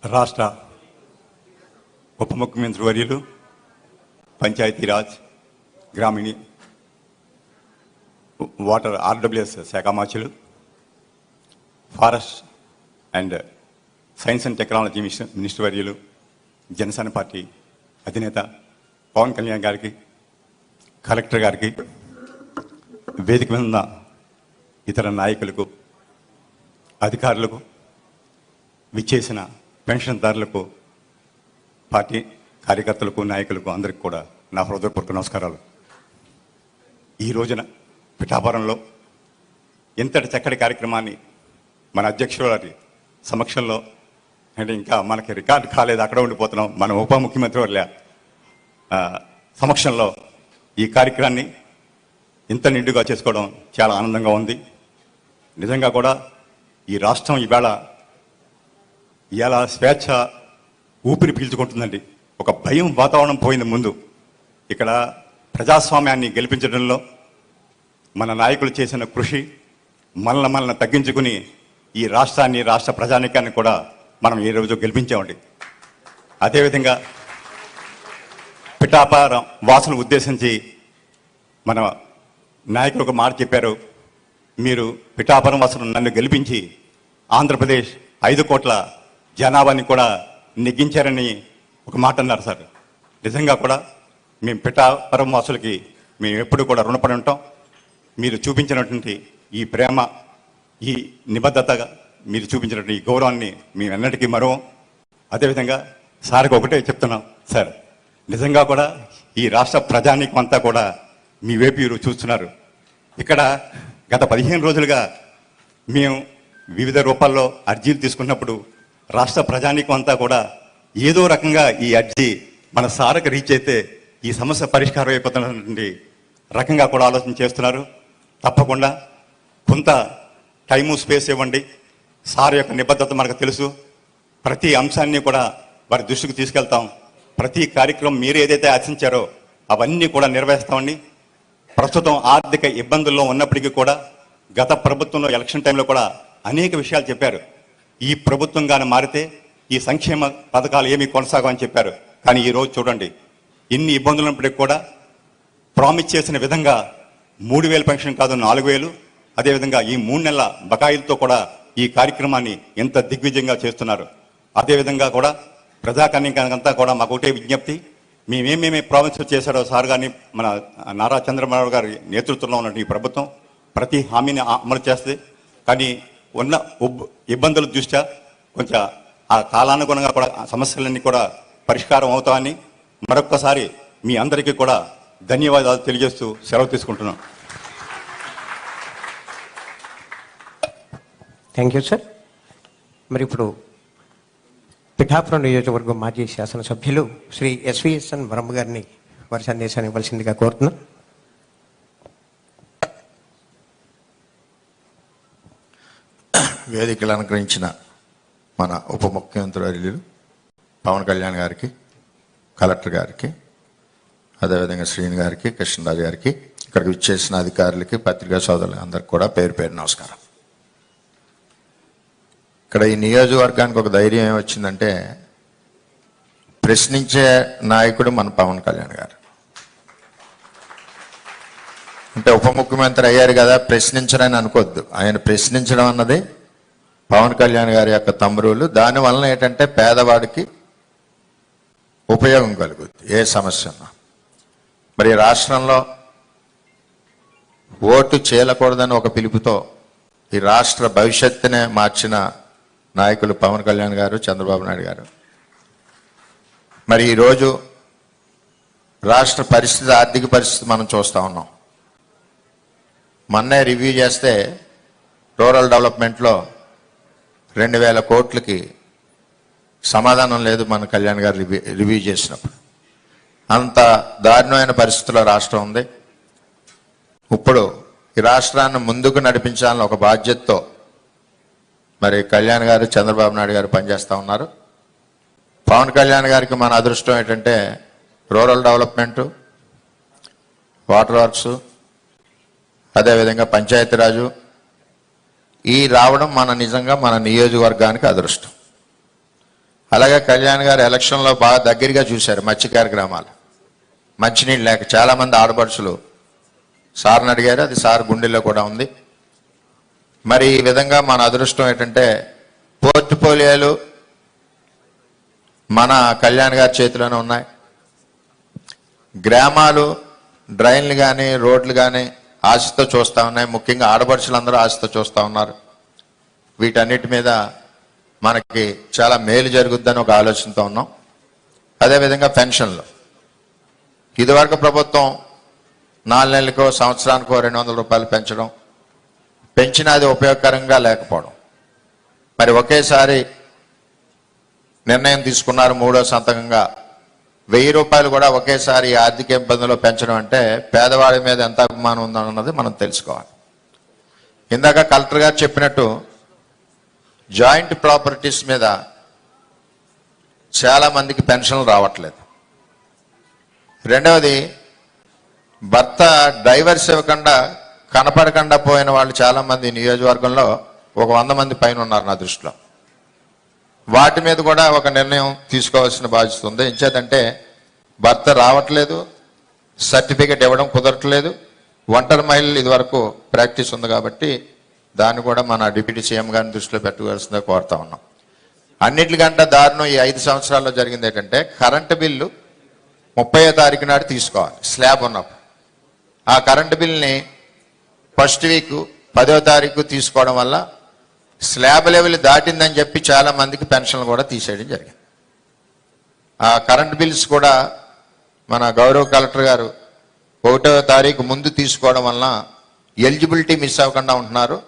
రాష్ట్ర ఉప ముఖ్యమంత్రి వర్యులు, పంచాయతీరాజ్, గ్రామీణ వాటర్ ఆర్డబ్ల్యూఎస్ శాఖ మార్చులు, forest and science and technology minister వర్యులు, జనసేన పార్టీ అధినేత పవన్ కళ్యాణ్ గారికి, కలెక్టర్ గారికి, వేదిక మీద ఉన్న ఇతర నాయకులకు, అధికారులకు, విచ్చేసిన పెన్షన్దారులకు, పార్టీ కార్యకర్తలకు, నాయకులకు అందరికీ కూడా నా హృదయపూర్వక నమస్కారాలు. ఈ రోజున పిఠాపురంలో ఇంతటి చక్కటి కార్యక్రమాన్ని మన అధ్యక్షుల వారి సమక్షంలో, అంటే ఇంకా మనకి రికార్డు కాలేదు, అక్కడ ఉండిపోతున్నాం, మన ఉప ముఖ్యమంత్రి వారి సమక్షంలో ఈ కార్యక్రమాన్ని ఇంత నిండుగా చేసుకోవడం చాలా ఆనందంగా ఉంది. నిజంగా కూడా ఈ రాష్ట్రం ఇవాళ స్వేచ్ఛ ఊపిరి పీల్చుకుంటుందండి. ఒక భయం వాతావరణం పోయింది ముందు. ఇక్కడ ప్రజాస్వామ్యాన్ని గెలిపించడంలో మన నాయకులు చేసిన కృషి, మనల్ని తగ్గించుకుని ఈ రాష్ట్రాన్ని, రాష్ట్ర ప్రజానీకాన్ని కూడా మనం ఈ రోజు గెలిపించామండి. అదేవిధంగా పిఠాపురం వాసులు ఉద్దేశించి మన నాయకులు ఒక మాట చెప్పారు, మీరు పిఠాపురం వాసులు నన్ను గెలిపించి ఆంధ్రప్రదేశ్ 5 కోట్ల జనాభాని కూడా నెగ్గించారని ఒక మాట అన్నారు సార్. నిజంగా కూడా మేము పిఠాపురం వాసులకి మేము ఎప్పుడు కూడా రుణపడి ఉంటాం. మీరు చూపించినటువంటి ఈ ప్రేమ, ఈ నిబద్ధతగా మీరు చూపించినటువంటి ఈ గౌరవాన్ని మేము ఎన్నటికీ మరవం. అదేవిధంగా సార్కి ఒకటే చెప్తున్నాం సార్, నిజంగా కూడా ఈ రాష్ట్ర ప్రజానీకం అంతా కూడా మీ వైపు మీరు చూస్తున్నారు. ఇక్కడ గత 15 రోజులుగా మేము వివిధ రూపాల్లో అర్జీలు తీసుకున్నప్పుడు రాష్ట్ర ప్రజానీకం అంతా కూడా ఏదో రకంగా ఈ అర్జీ మన సార్కి రీచ్ అయితే ఈ సమస్య పరిష్కారం అయిపోతున్నటువంటి రకంగా కూడా ఆలోచన చేస్తున్నారు. తప్పకుండా కొంత టైము, స్పేస్ ఇవ్వండి. సార్ యొక్క నిబద్ధత మనకు తెలుసు. ప్రతి అంశాన్ని కూడా వారి దృష్టికి తీసుకెళ్తాం. ప్రతి కార్యక్రమం మీరు ఏదైతే ఆశించారో అవన్నీ కూడా నిర్వహిస్తామండి. ప్రస్తుతం ఆర్థిక ఇబ్బందుల్లో ఉన్నప్పటికీ కూడా గత ప్రభుత్వంలో ఎలక్షన్ టైంలో కూడా అనేక విషయాలు చెప్పారు. ఈ ప్రభుత్వం కానీ మారితే ఈ సంక్షేమ పథకాలు ఏమీ కొనసాగమని చెప్పారు. కానీ ఈరోజు చూడండి, ఇన్ని ఇబ్బందులు ఉన్నప్పటికీ కూడా ప్రామిస్ చేసిన విధంగా 3,000 పెన్షన్ కాదు 4,000, అదేవిధంగా ఈ 3 నెలల బకాయిలతో కూడా ఈ కార్యక్రమాన్ని ఎంత దిగ్విజయంగా చేస్తున్నారు. అదేవిధంగా కూడా ప్రజాకన్యకంతా కూడా మాకు ఒకటే విజ్ఞప్తి, మేమేమేమి ప్రామిస్ చేశారో సార్ గారిని, మన నారా చంద్రబాబు గారి నేతృత్వంలో ఉన్న ఈ ప్రభుత్వం ప్రతి హామీని అమలు చేస్తుంది. కానీ ఉన్న ఇబ్బందుల దృష్ట్యా కొంచెం ఆ కాలానుగుణంగా కూడా సమస్యలన్నీ కూడా పరిష్కారం అవుతామని మరొక్కసారి మీ అందరికీ కూడా ధన్యవాదాలు తెలియజేస్తూ సెలవు తీసుకుంటున్నాం. Thank you sir. మరి ఇప్పుడు పిఠాపురం నియోజకవర్గం మాజీ శాసనసభ్యులు శ్రీ ఎస్విఎస్ఎన్ బ్రహ్మ గారిని వారి సందేశాన్ని ఇవ్వాల్సిందిగా కోరుతున్నాం. వేదికలు అలంకరించిన మన ఉప ముఖ్యమంత్రి వర్యులు పవన్ కళ్యాణ్ గారికి, కలెక్టర్ గారికి, అదేవిధంగా శ్రీని గారికి, కృష్ణరాజు గారికి, ఇక్కడికి విచ్చేసిన అధికారులకి, పత్రికా సోదరులు అందరికి కూడా పేరు పేరు నమస్కారం. ఇక్కడ ఈ నియోజకవర్గానికి ఒక ధైర్యం ఏమొచ్చిందంటే, ప్రశ్నించే నాయకుడు మన పవన్ కళ్యాణ్ గారు. అంటే ఉప ముఖ్యమంత్రి అయ్యారు కదా, ప్రశ్నించరని అనుకోవద్దు. ఆయన ప్రశ్నించడం అన్నది పవన్ కళ్యాణ్ గారి యొక్క తమ్మురులు. దానివలన ఏంటంటే పేదవాడికి ఉపయోగం కలుగుద్ది ఏ సమస్య ఉన్నా. మరి రాష్ట్రంలో ఓటు చేయకూడదని ఒక పిలుపుతో ఈ రాష్ట్ర భవిష్యత్తునే మార్చిన నాయకులు పవన్ కళ్యాణ్ గారు, చంద్రబాబు నాయుడు గారు. మరి ఈరోజు రాష్ట్ర పరిస్థితి, ఆర్థిక పరిస్థితి మనం చూస్తూ ఉన్నాం. మొన్నే రివ్యూ చేస్తే రూరల్ డెవలప్మెంట్లో 2,000 కోట్లకి సమాధానం లేదు మన కళ్యాణ్ గారు రివ్యూ చేసినప్పుడు. అంత దారుణమైన పరిస్థితుల్లో రాష్ట్రం ఉంది. ఇప్పుడు ఈ రాష్ట్రాన్ని ముందుకు నడిపించాలని ఒక బాధ్యతతో మరి కళ్యాణ్ గారు, చంద్రబాబు నాయుడు గారు పనిచేస్తూ ఉన్నారు. పవన్ కళ్యాణ్ గారికి మన అదృష్టం ఏంటంటే రూరల్ డెవలప్మెంటు, వాటర్ వర్క్స్, అదేవిధంగా పంచాయతీరాజు ఈ రావడం నిజంగా మన నియోజకవర్గానికి అదృష్టం. అలాగే కళ్యాణ్ గారు ఎలక్షన్లో బాగా దగ్గరగా చూశారు మత్స్యకార గ్రామాలు. మంచినీళ్ళు లేక చాలామంది ఆడపడుచులు సార్ని అడిగారు, అది సార్ గుండెల్లో కూడా ఉంది. మరి ఈ విధంగా మన అదృష్టం ఏంటంటే పోర్ట్ఫోలియోలు మన కళ్యాణ్ గారి చేతిలోనే ఉన్నాయి. గ్రామాలు డ్రైన్లు కానీ, రోడ్లు కానీ ఆశతో చూస్తూ ఉన్నాయి. ముఖ్యంగా ఆడపడుచులందరూ ఆశతో చూస్తూ ఉన్నారు. వీటన్నిటి మీద మనకి చాలా మేలు జరుగుద్దని ఒక ఆలోచనతో ఉన్నాం. అదేవిధంగా పెన్షన్లు ఇదివరకు ప్రభుత్వం 4 నెలలకో సంవత్సరానికో 200 రూపాయలు పెంచినా అది ఉపయోగకరంగా లేకపోవడం. మరి ఒకేసారి నిర్ణయం తీసుకున్నారు 3వ సంతకంగా 1000 రూపాయలు కూడా ఒకేసారి ఆర్థిక ఇబ్బందుల్లో పెంచడం అంటే పేదవాడి మీద ఎంత అభిమానం ఉందన్నది మనం తెలుసుకోవాలి. ఇందాక కలెక్టర్ గారు చెప్పినట్టు జాయింట్ ప్రాపర్టీస్ మీద చాలా మందికి పెన్షన్లు రావట్లేదు. రెండవది భర్త డైవర్స్ ఇవ్వకుండా కనపడకుండా పోయిన వాళ్ళు చాలా మంది నియోజకవర్గంలో ఒక 100 మంది పైన ఉన్నారు నా దృష్టిలో. వాటి మీద కూడా ఒక నిర్ణయం తీసుకోవాల్సిన బాధ్యత ఉంది. ఎంచేతంటే భర్త రావట్లేదు, సర్టిఫికెట్ ఇవ్వడం కుదరట్లేదు, ఒంటరి మహిళలు ఇదివరకు ప్రాక్టీస్ ఉంది కాబట్టి దాన్ని కూడా మన డిప్యూటీ సీఎం గారిని దృష్టిలో పెట్టుకోవాల్సిందే కోరుతా ఉన్నాం. అన్నిటికంటే దారుణం ఈ 5 సంవత్సరాల్లో జరిగింది ఏంటంటే కరెంటు బిల్లు 30వ తారీఖు నాడు తీసుకోవాలి స్లాబ్ ఉన్నప్పుడు. ఆ కరెంటు బిల్ని ఫస్ట్ వీక్ 10వ తారీఖు తీసుకోవడం వల్ల స్లాబ్ లెవెల్ దాటిందని చెప్పి చాలా మందికి పెన్షన్లు కూడా తీసేయడం జరిగింది. ఆ కరెంట్ బిల్స్ కూడా మన గౌరవ కలెక్టర్ గారు 1వ తారీఖు ముందు తీసుకోవడం వలన ఎలిజిబిలిటీ మిస్ అవ్వకుండా ఉంటున్నారు.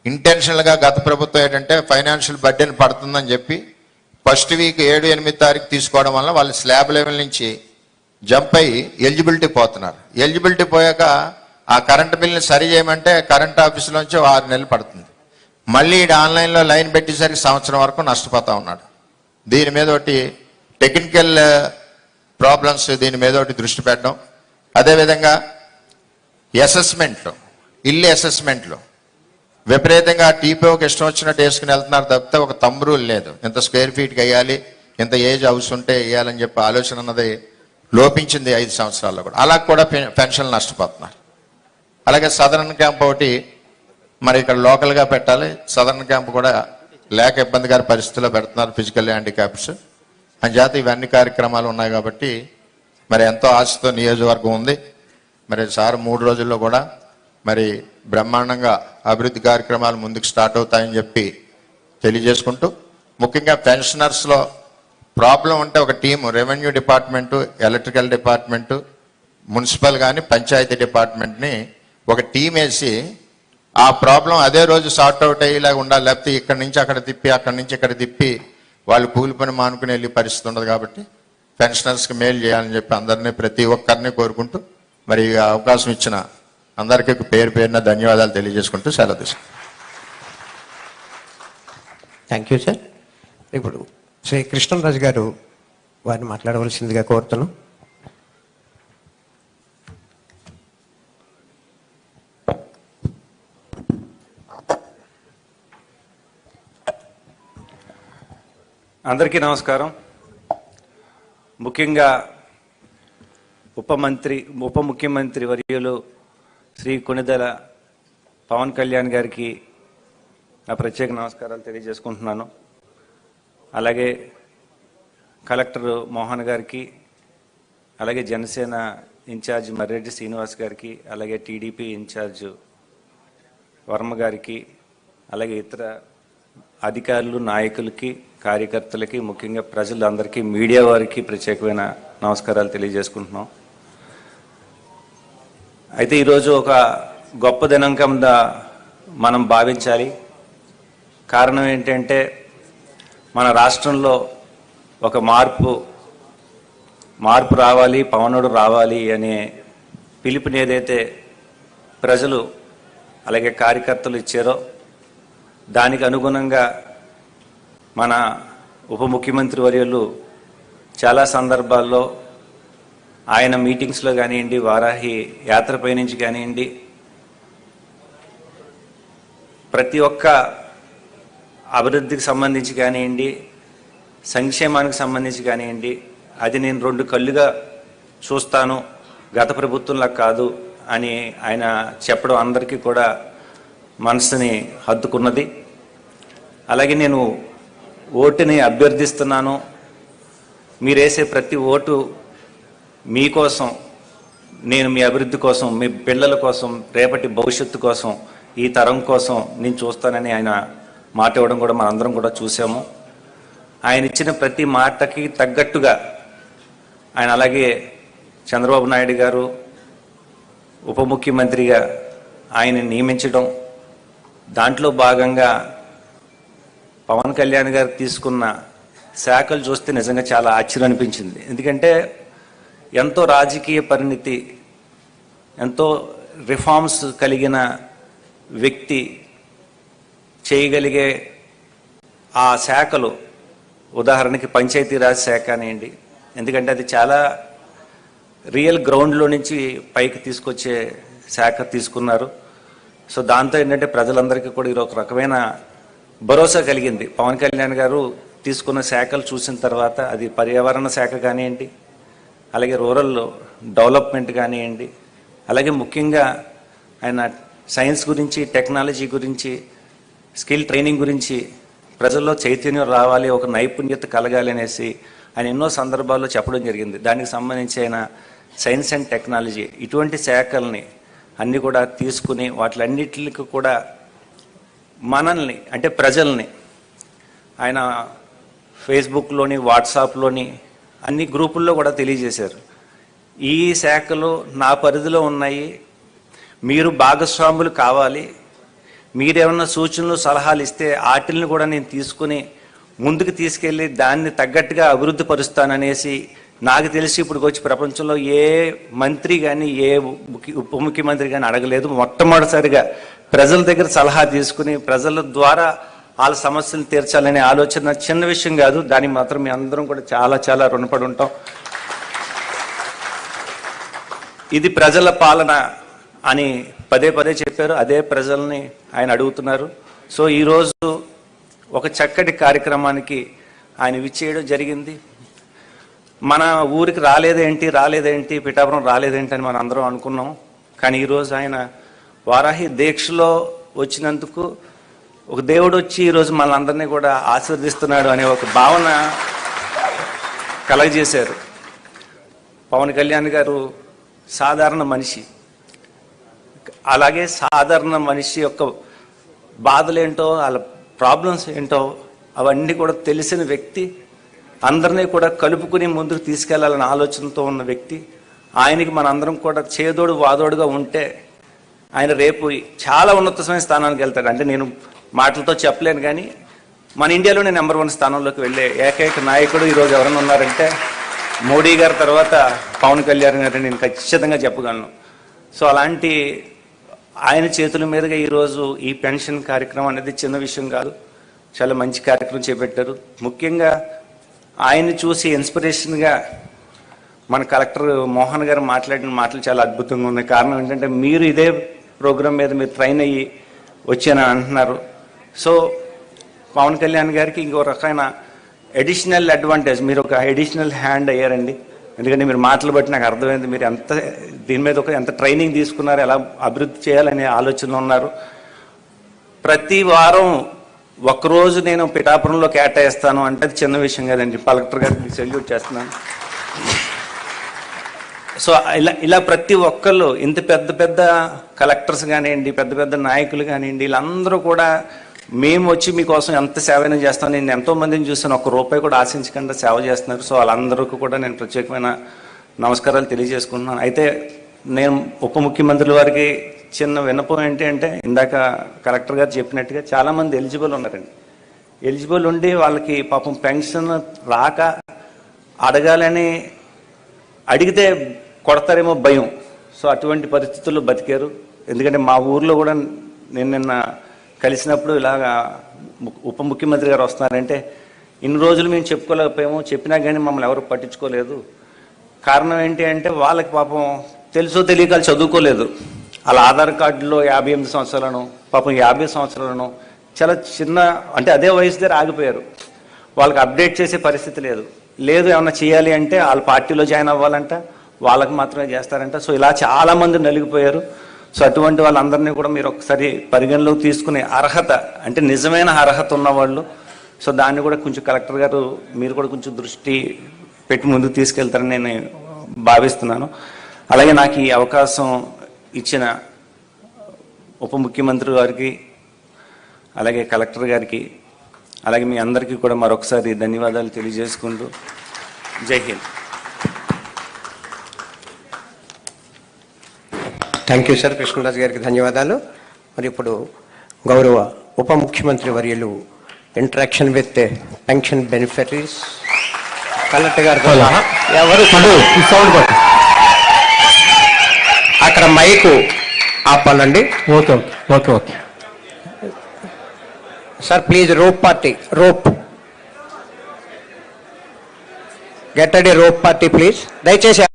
ఇంటెన్షనల్గా గత ప్రభుత్వం ఏంటంటే ఫైనాన్షియల్ బర్డెన్ పడుతుందని చెప్పి ఫస్ట్ వీక్ 7, 8 తారీఖు తీసుకోవడం వల్ల వాళ్ళు స్లాబ్ లెవెల్ నుంచి జంప్ అయ్యి ఎలిజిబిలిటీ పోతున్నారు. ఎలిజిబిలిటీ పోయాక ఆ కరెంట్ బిల్ని సరి చేయమంటే కరెంట్ ఆఫీసులోంచి 6 నెలలు పడుతుంది. మళ్ళీ ఆన్లైన్లో లైన్ పెట్టేసరికి సంవత్సరం వరకు నష్టపోతూ ఉన్నాడు. దీని మీద ఒకటి టెక్నికల్ ప్రాబ్లమ్స్, దీని మీద ఒకటి దృష్టి పెట్టడం. అదేవిధంగా అసెస్మెంట్లు, ఇల్లు అసెస్మెంట్లు విపరీతంగా టీపీఓకి ఇష్టం వచ్చినట్టు వేసుకుని వెళ్తున్నారు తప్పితే ఒక తంబ్ రూల్ లేదు. ఇంత స్క్వేర్ ఫీట్కి వేయాలి, ఇంత ఏజ్ హౌస్ ఉంటే వేయాలని చెప్పి ఆలోచన అన్నది లోపించింది 5 సంవత్సరాల్లో కూడా. అలా కూడా పెన్షన్లు నష్టపోతున్నారు. అలాగే సదరన్ క్యాంప్ ఒకటి మరి ఇక్కడ లోకల్గా పెట్టాలి, సదరన్ క్యాంప్ కూడా లేక ఇబ్బందికర పరిస్థితుల్లో పెడుతున్నారు ఫిజికల్ హ్యాండిక్యాప్స్ అని చేత ఇవన్నీ కార్యక్రమాలు ఉన్నాయి కాబట్టి మరి ఎంతో ఆశతో నియోజకవర్గం ఉంది. మరి సార్ 3 రోజుల్లో కూడా మరి బ్రహ్మాండంగా అభివృద్ధి కార్యక్రమాలు ముందుకు స్టార్ట్ అవుతాయని చెప్పి తెలియజేసుకుంటూ, ముఖ్యంగా పెన్షనర్స్లో ప్రాబ్లం ఉంటే ఒక team revenue department, electrical department, municipal కానీ పంచాయతీ డిపార్ట్మెంట్ని ఒక టీం వేసి ఆ ప్రాబ్లం అదే రోజు సార్ట్ అవుట్ అయ్యేలాగా ఉండాలి. లేకపోతే ఇక్కడి నుంచి అక్కడ తిప్పి అక్కడి నుంచి ఇక్కడ తిప్పి వాళ్ళు కూలి పని మానుకుని వెళ్ళే పరిస్థితి ఉండదు. కాబట్టి పెన్షనర్స్కి మేలు చేయాలని చెప్పి అందరినీ ప్రతి ఒక్కరిని కోరుకుంటూ మరి అవకాశం ఇచ్చిన అందరికీ పేరు పేరున ధన్యవాదాలు తెలియజేసుకుంటూ సెలవు తీసుకుంటాం. Thank you sir. ఇప్పుడు శ్రీ కృష్ణరాజు గారు వారిని మాట్లాడవలసిందిగా కోరుతున్నాం. అందరికీ నమస్కారం. ముఖ్యంగా ఉప ముఖ్యమంత్రి వర్యులు శ్రీ కొణిదెల పవన్ కళ్యాణ్ గారికి నా ప్రత్యేక నమస్కారాలు తెలియజేసుకుంటున్నాను. అలాగే కలెక్టర్ మోహన్ గారికి, అలాగే జనసేన ఇన్ఛార్జ్ మర్రెడ్డి శ్రీనివాస్ గారికి, అలాగే టీడీపీ ఇన్ఛార్జ్ వర్మ గారికి, అలాగే ఇతర అధికారులు, నాయకులకి, కార్యకర్తలకి, ముఖ్యంగా ప్రజలందరికీ, మీడియా వారికి ప్రత్యేకమైన నమస్కారాలు తెలియజేసుకుంటున్నాం. అయితే ఈరోజు ఒక గొప్ప దినం కింద మనం భావించాలి. కారణం ఏంటంటే మన రాష్ట్రంలో ఒక మార్పు రావాలి, పవనుడు రావాలి అనే పిలుపుని ఏదైతే ప్రజలు అలాగే కార్యకర్తలు ఇచ్చారో దానికి అనుగుణంగా మన ఉప ముఖ్యమంత్రి వర్యులు చాలా సందర్భాల్లో ఆయన మీటింగ్స్లో కానివ్వండి, వారాహి యాత్రపై నుంచి కానివ్వండి, ప్రతి ఒక్క అభివృద్ధికి సంబంధించి కానివ్వండి, సంక్షేమానికి సంబంధించి కానివ్వండి, అది నేను 2 కళ్ళుగా చూస్తాను, గత ప్రభుత్వంలా కాదు అని ఆయన చెప్పడం అందరికీ కూడా మనసుని హత్తుకున్నది. అలాగే నేను ఓటుని అభ్యర్థిస్తున్నాను, మీరేసే ప్రతి ఓటు మీకోసం, నేను మీ అభివృద్ధి కోసం, మీ పిల్లల కోసం, రేపటి భవిష్యత్తు కోసం, ఈ తరం కోసం నేను చూస్తానని ఆయన మాట ఇవ్వడం కూడా మనందరం కూడా చూసాము. ఆయన ఇచ్చిన ప్రతి మాటకి తగ్గట్టుగా ఆయన అలాగే చంద్రబాబు నాయుడు గారు ఉప ముఖ్యమంత్రిగా ఆయన నియమించడం, దాంట్లో భాగంగా పవన్ కళ్యాణ్ గారు తీసుకున్న శాఖలు చూస్తే నిజంగా చాలా ఆశ్చర్యం అనిపించింది. ఎందుకంటే ఎంతో రాజకీయ పరిణితి, ఎంతో రిఫార్మ్స్ కలిగిన వ్యక్తి చేయగలిగే ఆ శాఖలు, ఉదాహరణకి పంచాయతీరాజ్ శాఖ అనేయండి, ఎందుకంటే అది చాలా రియల్ గ్రౌండ్లో నుంచి పైకి తీసుకొచ్చే శాఖ తీసుకున్నారు. సో దాంతో ఏంటంటే ప్రజలందరికీ కూడా ఇది ఒక రకమైన భరోసా కలిగింది. పవన్ కళ్యాణ్ గారు తీసుకున్న శాఖలు చూసిన తర్వాత, అది పర్యావరణ శాఖ కానివ్వండి, అలాగే రూరల్ డెవలప్మెంట్ కానివ్వండి, అలాగే ముఖ్యంగా ఆయన సైన్స్ గురించి, టెక్నాలజీ గురించి, స్కిల్ ట్రైనింగ్ గురించి ప్రజల్లో చైతన్యం రావాలి, ఒక నైపుణ్యత కలగాలి అనేసి ఆయన ఎన్నో సందర్భాల్లో చెప్పడం జరిగింది. దానికి సంబంధించి ఆయన సైన్స్ అండ్ టెక్నాలజీ ఇటువంటి శాఖల్ని అన్నీ కూడా తీసుకుని వాటిలన్నిటికి కూడా మనల్ని అంటే ప్రజల్ని ఆయన ఫేస్బుక్లోని, వాట్సాప్లోని అన్ని గ్రూపుల్లో కూడా తెలియజేశారు. ఈ శాఖలు నా పరిధిలో ఉన్నాయి, మీరు భాగస్వాములు కావాలి, మీరేమన్నా సూచనలు సలహాలు ఇస్తే వాటిని కూడా నేను తీసుకుని ముందుకు తీసుకెళ్ళి దాన్ని తగ్గట్టుగా అభివృద్ధి పరుస్తాననేసి, నాకు తెలిసి ఇప్పుడు వచ్చి ప్రపంచంలో ఏ మంత్రి కానీ ఏ ఉప ముఖ్యమంత్రి కానీ అడగలేదు. మొట్టమొదటిసారిగా ప్రజల దగ్గర సలహా తీసుకుని ప్రజల ద్వారా వాళ్ళ సమస్యలు తీర్చాలనే ఆలోచన చిన్న విషయం కాదు. దానికి మాత్రం మీ అందరం కూడా చాలా చాలా రుణపడి ఉంటాం. ఇది ప్రజల పాలన అని పదే పదే చెప్పారు, అదే ప్రజల్ని ఆయన అడుగుతున్నారు. సో ఈరోజు ఒక చక్కటి కార్యక్రమానికి ఆయన విచ్చేయడం జరిగింది. మన ఊరికి రాలేదేంటి పిఠాపురం రాలేదేంటి అని మనం అందరం అనుకున్నాం. కానీ ఈరోజు ఆయన వారాహి దీక్షలో వచ్చినందుకు ఒక దేవుడు వచ్చి ఈరోజు మనందరినీ కూడా ఆశీర్వదిస్తున్నాడు అనే ఒక భావన కలగజేశారు. పవన్ కళ్యాణ్ గారు సాధారణ మనిషి, అలాగే సాధారణ మనిషి యొక్క బాధలేంటో, వాళ్ళ ప్రాబ్లమ్స్ ఏంటో అవన్నీ కూడా తెలిసిన వ్యక్తి, అందరినీ కూడా కలుపుకుని ముందుకు తీసుకెళ్లాలనే ఆలోచనతో ఉన్న వ్యక్తి. ఆయనకి మనందరం కూడా చేదోడు వాదోడుగా ఉంటే ఆయన రేపు చాలా ఉన్నతమైన స్థానానికి వెళ్తాడు. అంటే నేను మాటలతో చెప్పలేను, కానీ మన ఇండియాలోనే నెంబర్ 1 స్థానంలోకి వెళ్ళే ఏకైక నాయకుడు ఈరోజు ఎవరైనా ఉన్నారంటే మోడీ గారి తర్వాత పవన్ కళ్యాణ్ గారిని నేను ఖచ్చితంగా చెప్పగలను. సో అలాంటి ఆయన చేతుల మీదుగా ఈరోజు ఈ పెన్షన్ కార్యక్రమం అనేది చిన్న విషయం కాదు, చాలా మంచి కార్యక్రమం చేపట్టారు. ముఖ్యంగా ఆయన్ని చూసి ఇన్స్పిరేషన్గా మన కలెక్టర్ మోహన్ గారు మాట్లాడిన మాటలు చాలా అద్భుతంగా ఉన్నాయి. కారణం ఏంటంటే మీరు ఇదే ప్రోగ్రాం మీద మీరు ట్రైన్ అయ్యి వచ్చానని అంటున్నారు. సో పవన్ కళ్యాణ్ గారికి ఇంకో రకమైన అడిషనల్ అడ్వాంటేజ్, మీరు ఒక అడిషనల్ హ్యాండ్ అయ్యారండి. ఎందుకంటే మీరు మాటలు బట్టి నాకు అర్థమైంది మీరు ఎంత దీని మీద ఎంత ట్రైనింగ్ తీసుకున్నారు, ఎలా అభివృద్ధి చేయాలనే ఆలోచనలో ఉన్నారు. ప్రతి వారం ఒక్కరోజు నేను పిఠాపురంలో కేటాయిస్తాను అంటే అది చిన్న విషయం కదండి. కలెక్టర్ గారికి సెల్యూట్ చేస్తున్నాను. సో ఇలా ప్రతి ఒక్కళ్ళు, ఇంత పెద్ద పెద్ద కలెక్టర్స్ కానివ్వండి, పెద్ద పెద్ద నాయకులు కానివ్వండి, వీళ్ళందరూ కూడా మేము వచ్చి మీకోసం ఎంత సేవైనా చేస్తాం. నేను ఎంతో మందిని చూస్తాను, ₹1 కూడా ఆశించకుండా సేవ చేస్తున్నారు. సో వాళ్ళందరికీ కూడా నేను ప్రత్యేకమైన నమస్కారాలు తెలియజేసుకుంటున్నాను. అయితే నేను ఉప ముఖ్యమంత్రుల వారికి చిన్న విన్నపం ఏంటి అంటే, ఇందాక కలెక్టర్ గారు చెప్పినట్టుగా చాలామంది ఎలిజిబుల్ ఉన్నారండి. ఎలిజిబుల్ ఉండి వాళ్ళకి పాపం పెన్షన్ రాక అడగాలని అడిగితే కొడతారేమో భయం. సో అటువంటి పరిస్థితుల్లో బతికారు. ఎందుకంటే మా ఊర్లో కూడా నేను నిన్న కలిసినప్పుడు ఇలాగా ఉప ముఖ్యమంత్రి గారు వస్తున్నారంటే ఇన్ని రోజులు మేము చెప్పుకోలేకపోయాము, చెప్పినా కానీ మమ్మల్ని ఎవరు పట్టించుకోలేదు. కారణం ఏంటి అంటే వాళ్ళకి పాపం తెలుసో తెలియక చదువుకోలేదు. వాళ్ళ ఆధార్ కార్డులో 58 సంవత్సరాలను, పాపం 50 సంవత్సరాలను, చాలా చిన్న అంటే అదే వయసు దగ్గర ఆగిపోయారు. వాళ్ళకి అప్డేట్ చేసే పరిస్థితి లేదు. ఏమన్నా చేయాలి అంటే వాళ్ళ పార్టీలో జాయిన్ అవ్వాలంట, వాళ్ళకి మాత్రమే చేస్తారంట. సో ఇలా చాలామంది నలిగిపోయారు. సో అటువంటి వాళ్ళందరినీ కూడా మీరు ఒకసారి పరిగణలోకి తీసుకునే అర్హత, అంటే నిజమైన అర్హత ఉన్నవాళ్ళు. సో దాన్ని కూడా కొంచెం కలెక్టర్ గారు మీరు కూడా కొంచెం దృష్టి పెట్టి ముందుకు తీసుకెళ్తారని నేను భావిస్తున్నాను. అలాగే నాకు ఈ అవకాశం ఇచ్చిన ఉప ముఖ్యమంత్రి గారికి, అలాగే కలెక్టర్ గారికి, అలాగే మీ అందరికీ కూడా మరొకసారి ధన్యవాదాలు తెలియజేసుకుంటూ జై Hind. Thank you sir. Krishnaraju గారికి ధన్యవాదాలు. మరి ఇప్పుడు గౌరవ ఉప ముఖ్యమంత్రి వర్యులు interaction with pension beneficiaries collector గారితో సహా ఎవరు సౌండ్ అక్కడ మైకు ఆపాలండి. Okay okay okay sir please rope get ready rope party please. దయచేసి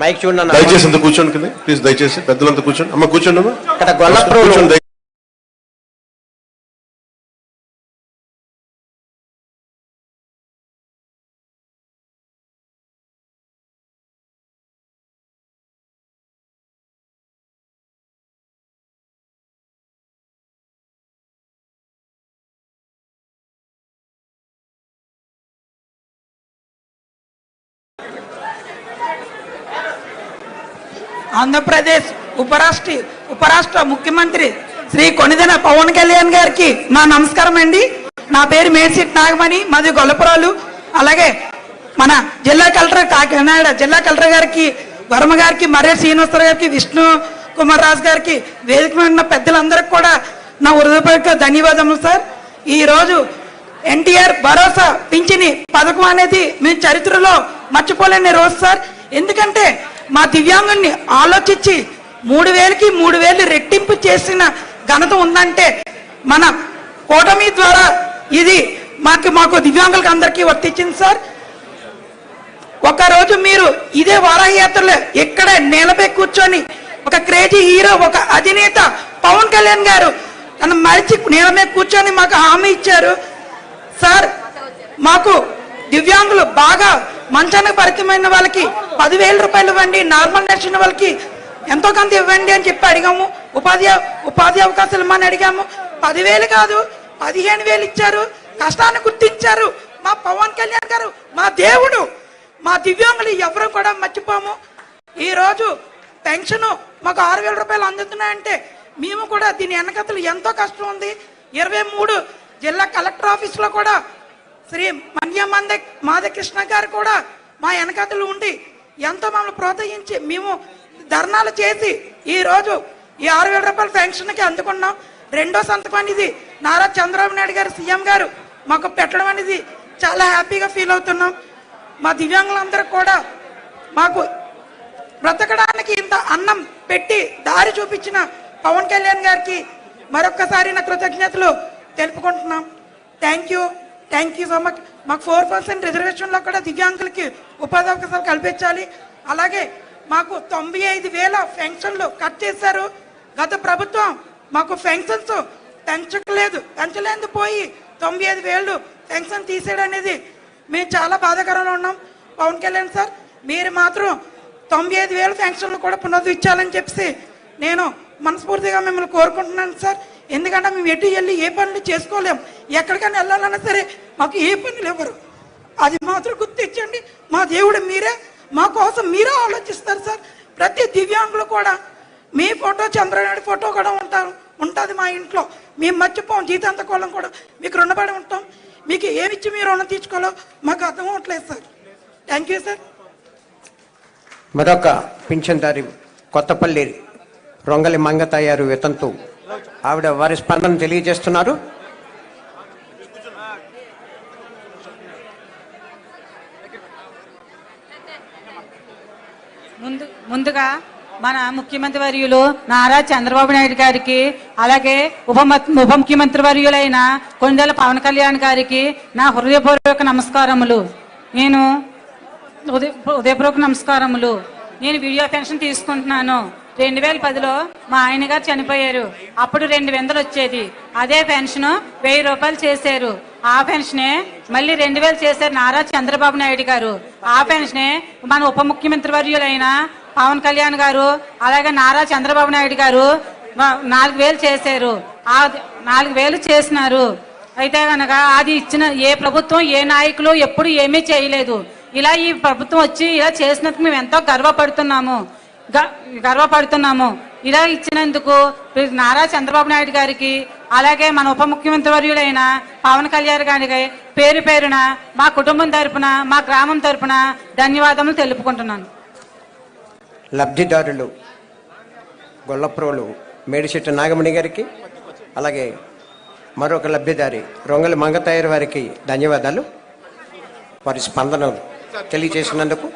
మైక్ చూడండి. దయచేసి అంత కూర్చోండి కింద ప్లీజ్. దయచేసి పెద్దలంతా కూర్చోండి. అమ్మ కూర్చోండి అమ్మా. ఇక్కడ గొల్లప్రభు కూర్చోండి. ఆంధ్రప్రదేశ్ ఉపరాష్ట్ర ముఖ్యమంత్రి శ్రీ కొణిదెల పవన్ కళ్యాణ్ గారికి నా నమస్కారం అండి. నా పేరు మేడ్సిట్ నాగమణి, మాది గొల్లపురాలు. అలాగే మన జిల్లా కలెక్టర్ కాకినాడ జిల్లా కలెక్టర్ గారికి, వర్మ గారికి, మర్రి శ్రీనివాసరావు గారికి, విష్ణు కుమార్ రాజు గారికి, వేదిక మీద ఉన్న పెద్దలందరికీ కూడా నా హృదయపూర్వక ధన్యవాదములు సార్. ఈరోజు ఎన్టీఆర్ భరోసా పింఛని పథకం అనేది మీ చరిత్రలో మర్చిపోలేని రోజు సార్. ఎందుకంటే మా దివ్యాంగుల్ని ఆలోచించి 3,000కి 3,000 రెట్టింపు చేసిన ఘనత ఉందంటే మన కూటమి ద్వారా ఇది మాకు దివ్యాంగులకు అందరికీ వర్తించింది సార్. ఒకరోజు మీరు ఇదే వారాహయాత్రలో ఇక్కడ నేలపై కూర్చొని ఒక క్రేజీ హీరో, ఒక అధినేత పవన్ కళ్యాణ్ గారు తను మరిచి నేల మీద కూర్చొని మాకు హామీ ఇచ్చారు సార్. మాకు దివ్యాంగులు బాగా మంచానికి పరిచయమైన వాళ్ళకి 10,000 రూపాయలు ఇవ్వండి, నార్మల్ నడిచిన వాళ్ళకి ఎంతో కొంత ఇవ్వండి అని చెప్పి అడిగాము. ఉపాధి అవకాశాలు ఇమ్మని అడిగాము. 10,000 కాదు 15,000 ఇచ్చారు. కష్టాన్ని గుర్తించారు మా పవన్ కళ్యాణ్ గారు, మా దేవుడు. మా దివ్యాంగులు ఎవరు కూడా మర్చిపోము. ఈరోజు పెన్షన్ మాకు 6,000 రూపాయలు అందుతున్నాయంటే మేము కూడా దీని వెనకతలు ఎంతో కష్టం ఉంది. 23 జిల్లా కలెక్టర్ ఆఫీసులో కూడా శ్రీ మాధకృష్ణ గారు కూడా మా వెనకతలు ఉండి ఎంతో మమ్మల్ని ప్రోత్సహించి మేము ధర్నాలు చేసి ఈరోజు ఈ 6,000 రూపాయల పెన్షన్కి అందుకున్నాం. రెండో సంతకం అనేది నారా చంద్రబాబు నాయుడు గారు సీఎం గారు మాకు పెట్టడం అనేది చాలా హ్యాపీగా ఫీల్ అవుతున్నాం. మా దివ్యాంగులందరూ కూడా మాకు బ్రతకడానికి ఇంత అన్నం పెట్టి దారి చూపించిన పవన్ కళ్యాణ్ గారికి మరొక్కసారి నా కృతజ్ఞతలు తెలుపుకుంటున్నాం. Thank you so much. మాకు 4% రిజర్వేషన్లో కూడా దివ్యాంగులకి ఉపాధి అవకాశాలు కల్పించాలి. అలాగే మాకు 95,000 పెన్షన్లు కట్ చేశారు. గత ప్రభుత్వం మాకు పెన్షన్స్ పెంచలేదు పోయి 95,000 పెన్షన్ తీసేయడం అనేది మేము చాలా బాధాకరంలో ఉన్నాం. పవన్ కళ్యాణ్ సార్, మీరు మాత్రం 95,000 పెన్షన్లు కూడా పునరుద్ధరించాలని చెప్పి నేను మనస్ఫూర్తిగా మిమ్మల్ని కోరుకుంటున్నాను సార్. ఎందుకంటే మేము ఎటు వెళ్ళి ఏ పనులు చేసుకోలేం. ఎక్కడికైనా వెళ్ళాలన్నా సరే మాకు ఏ పనులు ఇవ్వరు. అది మాత్రం గుర్తించండి. మా దేవుడు మీరే, మా కోసం మీరే ఆలోచిస్తారు సార్. ప్రతి దివ్యాంగులు కూడా మీ ఫోటో, చంద్రనాయుడు ఫోటో కూడా ఉంటుంది మా ఇంట్లో. మేము మర్చిపోం. జీతాంతకోళం కూడా మీకు రుణపడి ఉంటాం. మీకు ఏమిచ్చి మీరు రుణం తీర్చుకోవాలో మాకు అర్థం అవ్వట్లేదు సార్. Thank you sir. మరొక పింఛన్దారి కొత్తపల్లి రొంగలి మంగతయ్యారు వితంతు ఆవిడ వారి స్పందన తెలియజేస్తున్నారు. ముందుగా మన ముఖ్యమంత్రి వర్యులు నారా చంద్రబాబు నాయుడు గారికి, అలాగే ఉప ముఖ్యమంత్రి వర్యులైన కొణిదెల పవన్ కళ్యాణ్ గారికి నా హృదయపూర్వక నమస్కారములు. నేను వీడియో పెన్షన్ తీసుకుంటున్నాను. 2010లో మా ఆయన గారు చనిపోయారు. అప్పుడు 2,000 వచ్చేది. అదే పెన్షన్ 1,000 రూపాయలు చేశారు. ఆ పెన్షనే మళ్ళీ 2,000 చేశారు నారా చంద్రబాబు నాయుడు గారు. ఆ పెన్షనే మన ఉప ముఖ్యమంత్రి వర్యులైన పవన్ కళ్యాణ్ గారు అలాగే నారా చంద్రబాబు నాయుడు గారు 4,000 చేశారు. ఆ 4,000 చేసినారు. అయితే కనుక అది ఇచ్చిన ఏ ప్రభుత్వం ఏ నాయకులు ఎప్పుడు ఏమీ చేయలేదు. ఇలా ఈ ప్రభుత్వం వచ్చి ఇలా చేసినందుకు మేము ఎంతో గర్వపడుతున్నాము. ఇలా ఇచ్చినందుకు నారా చంద్రబాబు నాయుడు గారికి అలాగే మన ఉప ముఖ్యమంత్రి వర్యులైన పవన్ కళ్యాణ్ గారికి పేరు పేరున మా కుటుంబం తరపున మా గ్రామం తరపున ధన్యవాదములు తెలుపుకుంటున్నాను. లబ్ధిదారులు గొల్లప్రోలు మేడిశెట్టి నాగమణి గారికి అలాగే మరొక లబ్ధిదారి రొంగలి మంగతాయర్ వారికి ధన్యవాదాలు. వారి స్పందన తెలియజేసినందుకు.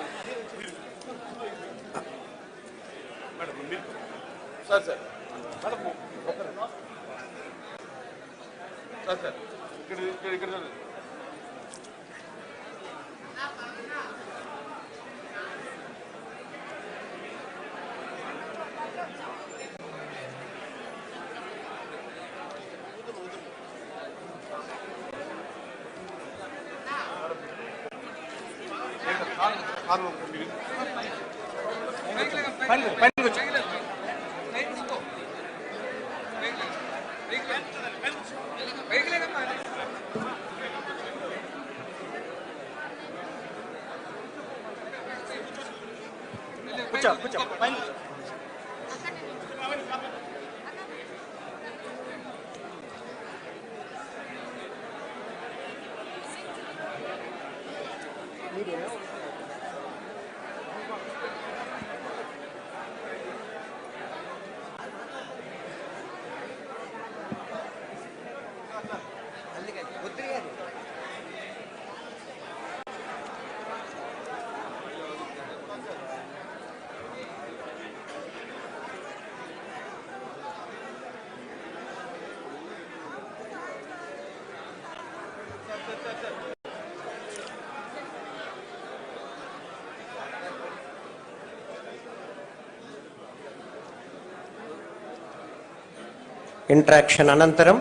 ఇంటరాక్షన్ అనంతరం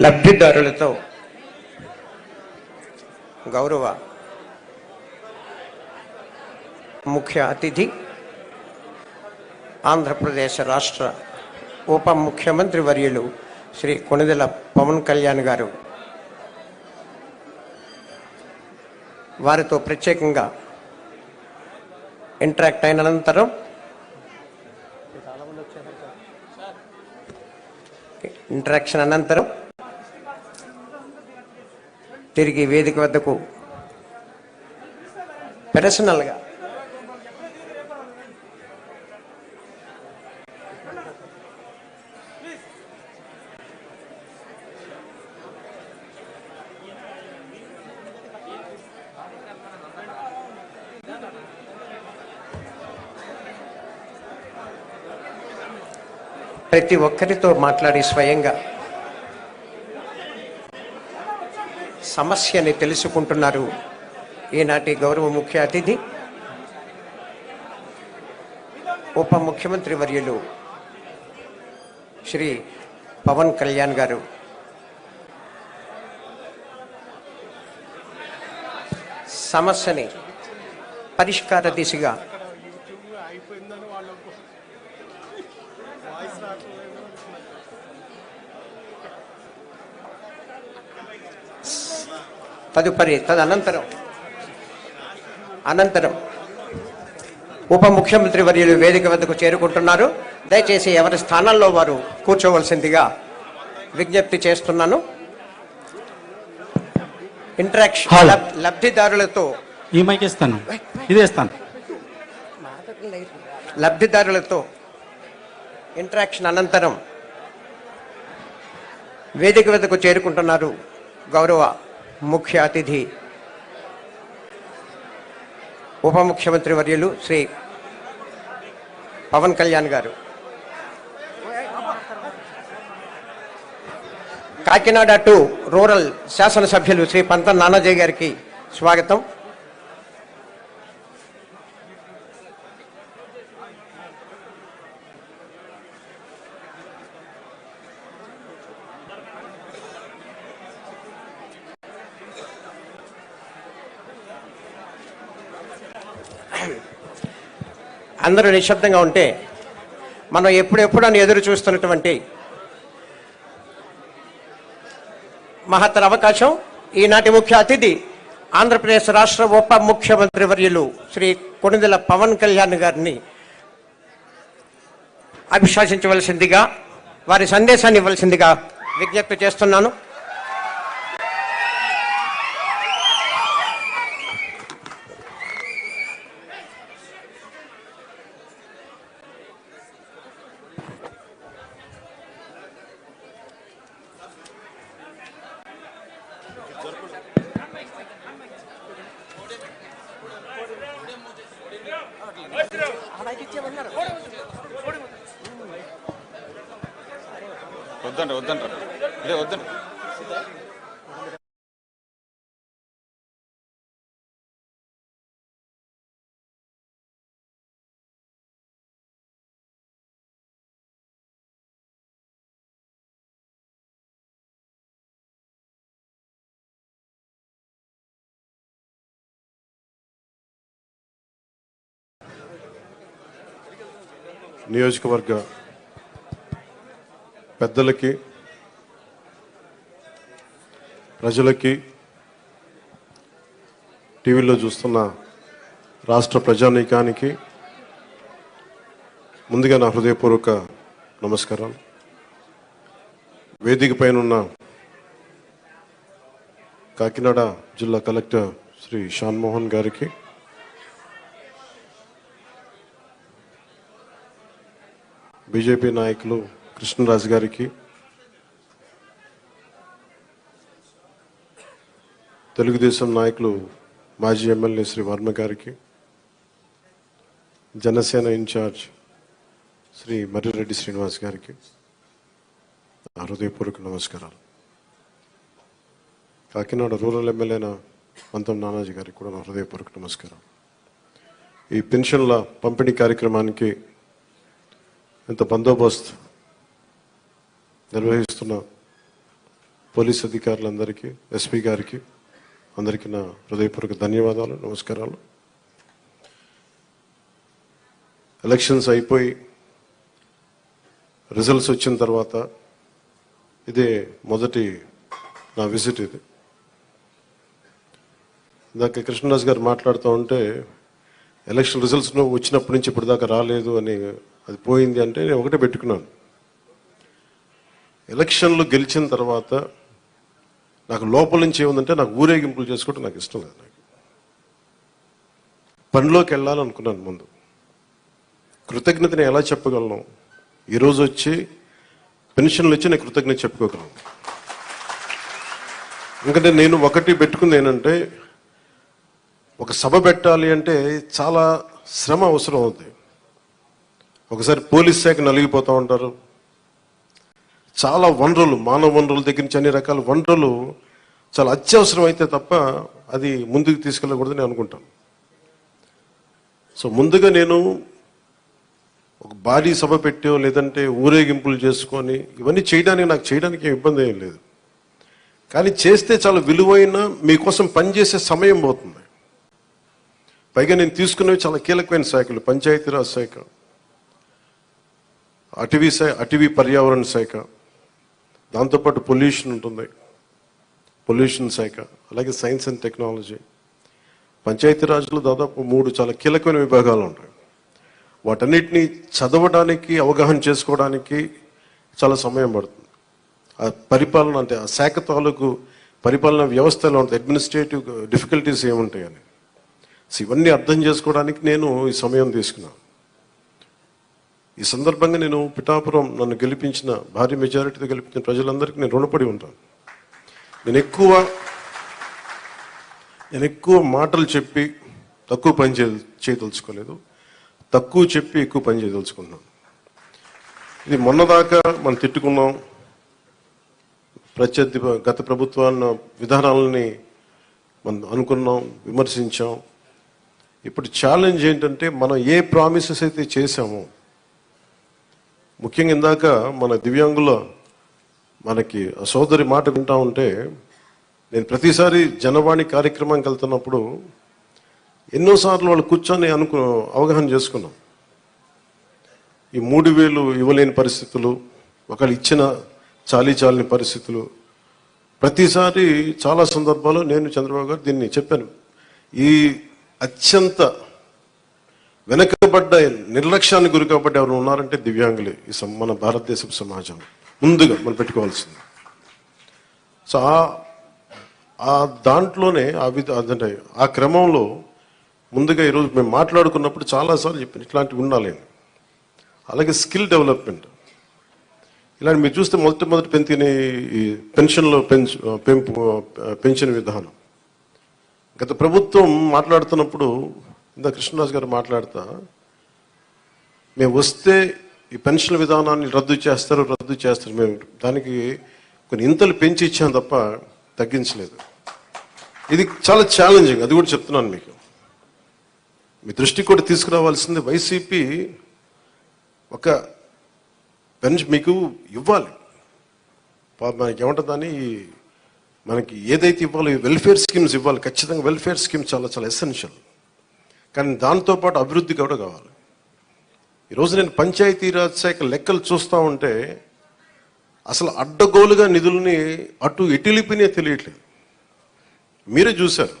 లబ్ధిదారులతో గౌరవ ముఖ్య అతిథి ఆంధ్రప్రదేశ్ రాష్ట్ర ఉప ముఖ్యమంత్రి వర్యులు శ్రీ కొణిదెల పవన్ కళ్యాణ్ గారు వారితో ప్రత్యేకంగా ఇంటరాక్ట్ అయిన అనంతరం ఇంటరాక్షన్ అనంతరం తిరిగి వేదిక వద్దకు పర్సనల్గా ప్రతి ఒక్కరితో మాట్లాడి స్వయంగా సమస్యని తెలుసుకుంటున్నారు ఈనాటి గౌరవ ముఖ్య అతిథి ఉప ముఖ్యమంత్రి వర్యులు శ్రీ పవన్ కళ్యాణ్ గారు. సమస్యని పరిష్కార దిశగా అనంతరం ఉప ముఖ్యమంత్రి వర్యులు వేదిక వద్దకు చేరుకుంటున్నారు. దయచేసి ఎవరి స్థానాల్లో వారు కూర్చోవలసిందిగా విజ్ఞప్తి చేస్తున్నాను. ఇంటరాక్షన్ లబ్ధిదారులతో ఈ మైక్ ఇస్తాను, ఇదేస్తాను. లబ్ధిదారులతో ఇంటరాక్షన్ అనంతరం వేదిక వద్దకు చేరుకుంటున్నారు గౌరవ ముఖ్య అతిథి ఉప ముఖ్యమంత్రి వర్యులు శ్రీ పవన్ కళ్యాణ్ గారు. కాకినాడ 2 రూరల్ శాసనసభ్యులు శ్రీ పంతం నానాజీ గారికి స్వాగతం. అందరూ నిశ్శబ్దంగా ఉంటే మనం ఎప్పుడెప్పుడు అని ఎదురు చూస్తున్నటువంటి మహత్తర అవకాశం ఈనాటి ముఖ్య అతిథి ఆంధ్రప్రదేశ్ రాష్ట్ర ఉప ముఖ్యమంత్రి వర్యులు శ్రీ కొణిదెల పవన్ కళ్యాణ్ గారిని అభిశాసించవలసిందిగా, వారి సందేశాన్ని ఇవ్వవలసిందిగా విజ్ఞప్తి చేస్తున్నాను. వద్దండి. నియోజకవర్గ పెద్దలకి, ప్రజలకి, టీవీలో చూస్తున్న రాష్ట్ర ప్రజానీకానికి ముందుగా నా హృదయపూర్వక నమస్కారాలు. వేదిక పైన ఉన్న కాకినాడ జిల్లా కలెక్టర్ శ్రీ షాన్మోహన్ గారికి, బీజేపీ నాయకులు కృష్ణరాజు గారికి, తెలుగుదేశం నాయకులు మాజీ ఎమ్మెల్యే శ్రీ వర్మ గారికి, జనసేన ఇన్ఛార్జ్ శ్రీ మర్రిరెడ్డి శ్రీనివాస్ గారికి నా హృదయపూర్వక నమస్కారాలు. కాకినాడ రూరల్ ఎమ్మెల్యేన పంతం నానాజీ గారికి కూడా నా హృదయపూర్వక నమస్కారం. ఈ పెన్షన్ల పంపిణీ కార్యక్రమానికి ఇంత బందోబస్తు నిర్వహిస్తున్న పోలీస్ అధికారులందరికీ, ఎస్పీ గారికి అందరికీ నా హృదయపూర్వక ధన్యవాదాలు, నమస్కారాలు. ఎలక్షన్స్ అయిపోయి రిజల్ట్స్ వచ్చిన తర్వాత ఇదే మొదటి నా విజిట్. ఇది ఇందాక కృష్ణరాజు గారు మాట్లాడుతూ ఉంటే ఎలక్షన్ రిజల్ట్స్ వచ్చినప్పటి నుంచి ఇప్పుడు దాకా రాలేదు అని, అది పోయింది అంటే నేను ఒకటే పెట్టుకున్నాను. ఎలక్షన్లు గెలిచిన తర్వాత నాకు లోపల నుంచి ఏముందంటే నాకు ఊరేగింపులు చేసుకోవడం నాకు ఇష్టం లేదు. నాకు పనిలోకి వెళ్ళాలనుకున్నాను. ముందు కృతజ్ఞతని ఎలా చెప్పగలను? ఈరోజు వచ్చి పెన్షన్లు వచ్చి నేను కృతజ్ఞత చెప్పుకోగలను. ఎందుకంటే నేను ఒకటి పెట్టుకుంది ఏంటంటే, ఒక సభ పెట్టాలి అంటే చాలా శ్రమ అవసరం అవుతుంది. ఒకసారి పోలీస్ శాఖ నలిగిపోతూ ఉంటారు. చాలా వనరులు, మానవ వనరుల దగ్గర నుంచి అన్ని రకాల వనరులు చాలా అత్యవసరం అయితే తప్ప అది ముందుకు తీసుకెళ్ళకూడదని అనుకుంటాను. సో ముందుగా నేను ఒక భారీ సభ పెట్టో లేదంటే ఊరేగింపులు చేసుకొని ఇవన్నీ చేయడానికి ఏం ఇబ్బంది ఏం లేదు. కానీ చేస్తే చాలా విలువైన మీకోసం పనిచేసే సమయం పోతుంది. పైగా నేను తీసుకున్నవి చాలా కీలకమైన శాఖలు: పంచాయతీరాజ్ శాఖ, అటవీ పర్యావరణ శాఖ, దాంతోపాటు పొల్యూషన్ ఉంటుంది, పొల్యూషన్ శాఖ, అలాగే సైన్స్ అండ్ టెక్నాలజీ. పంచాయతీరాజ్లో దాదాపు 3 చాలా కీలకమైన విభాగాలు ఉంటాయి. వాటన్నిటినీ చదవడానికి, అవగాహన చేసుకోవడానికి చాలా సమయం పడుతుంది. ఆ పరిపాలన అంటే ఆ శాఖ తాలూకు పరిపాలన వ్యవస్థలో ఉంటుంది, అడ్మినిస్ట్రేటివ్ డిఫికల్టీస్ ఏముంటాయని. సో ఇవన్నీ అర్థం చేసుకోవడానికి నేను ఈ సమయం తీసుకున్నాను. ఈ సందర్భంగా నేను పిఠాపురం నన్ను గెలిపించిన, భారీ మెజారిటీతో గెలిపించిన ప్రజలందరికీ నేను రుణపడి ఉంటాను. నేను ఎక్కువ మాటలు చెప్పి తక్కువ పని చేయదలుచుకోలేదు, తక్కువ చెప్పి ఎక్కువ పని చేయదలుచుకున్నాను. ఇది మొన్నదాకా మనం తిట్టుకున్నాం, గత ప్రభుత్వాన్ని విధానాలని మనం అనుకున్నాం, విమర్శించాం. ఇప్పుడు ఛాలెంజ్ ఏంటంటే, మనం ఏ ప్రామిసెస్ అయితే చేశామో, ముఖ్యంగా ఇందాక మన దివ్యాంగుల మనకి సోదరి మాట వింటా ఉంటే, నేను ప్రతిసారి జనవాణి కార్యక్రమానికి వెళ్తున్నప్పుడు ఎన్నోసార్లు వాళ్ళు కూర్చొని అవగాహన చేసుకున్నాం. ఈ 3,000 ఇవ్వలేని పరిస్థితులు, ఒకళ్ళు ఇచ్చిన చాలీచాలని పరిస్థితులు, ప్రతిసారి చాలా సందర్భాల్లో నేను చంద్రబాబు గారు దీన్ని చెప్పాను. ఈ అత్యంత వెనకబడ్డ నిర్లక్ష్యానికి గురి కాబట్టి ఎవరు ఉన్నారంటే దివ్యాంగులే ఈ మన భారతదేశపు సమాజం ముందుగా మనం పెట్టుకోవాల్సింది. సో ఆ దాంట్లోనే అంటే ఆ క్రమంలో ముందుగా ఈరోజు మేము మాట్లాడుకున్నప్పుడు చాలాసార్లు చెప్పాను ఇట్లాంటివి ఉండాలి. అలాగే స్కిల్ డెవలప్మెంట్ ఇలాంటి మీరు చూస్తే మొదటి పెంచిన ఈ పెన్షన్లో పెంచిన విధానం గత ప్రభుత్వం మాట్లాడుతున్నప్పుడు ఇందా కృష్ణరాజు గారు మాట్లాడుతా మేము వస్తే ఈ పెన్షన్ విధానాన్ని రద్దు చేస్తారు మేము దానికి కొన్ని ఇంతలు పెంచి ఇచ్చాం తప్ప తగ్గించలేదు. ఇది చాలా ఛాలెంజింగ్, అది కూడా చెప్తున్నాను మీకు. మీ దృష్టికి కూడా తీసుకురావాల్సింది వైసీపీ ఒక పెన్షన్ మీకు ఇవ్వాలి. మనకి ఏమంటుందని మనకి ఏదైతే ఇవ్వాలో వెల్ఫేర్ స్కీమ్స్ ఇవ్వాలి, ఖచ్చితంగా వెల్ఫేర్ స్కీమ్స్ చాలా చాలా ఎసెన్షియల్. కానీ దాంతోపాటు అభివృద్ధి కూడా కావాలి. ఈరోజు నేను పంచాయతీరాజ్ శాఖ లెక్కలు చూస్తూ ఉంటే అసలు అడ్డగోలుగా నిధుల్ని అటు ఎటిలిపినే తెలియట్లేదు. మీరే చూశారు,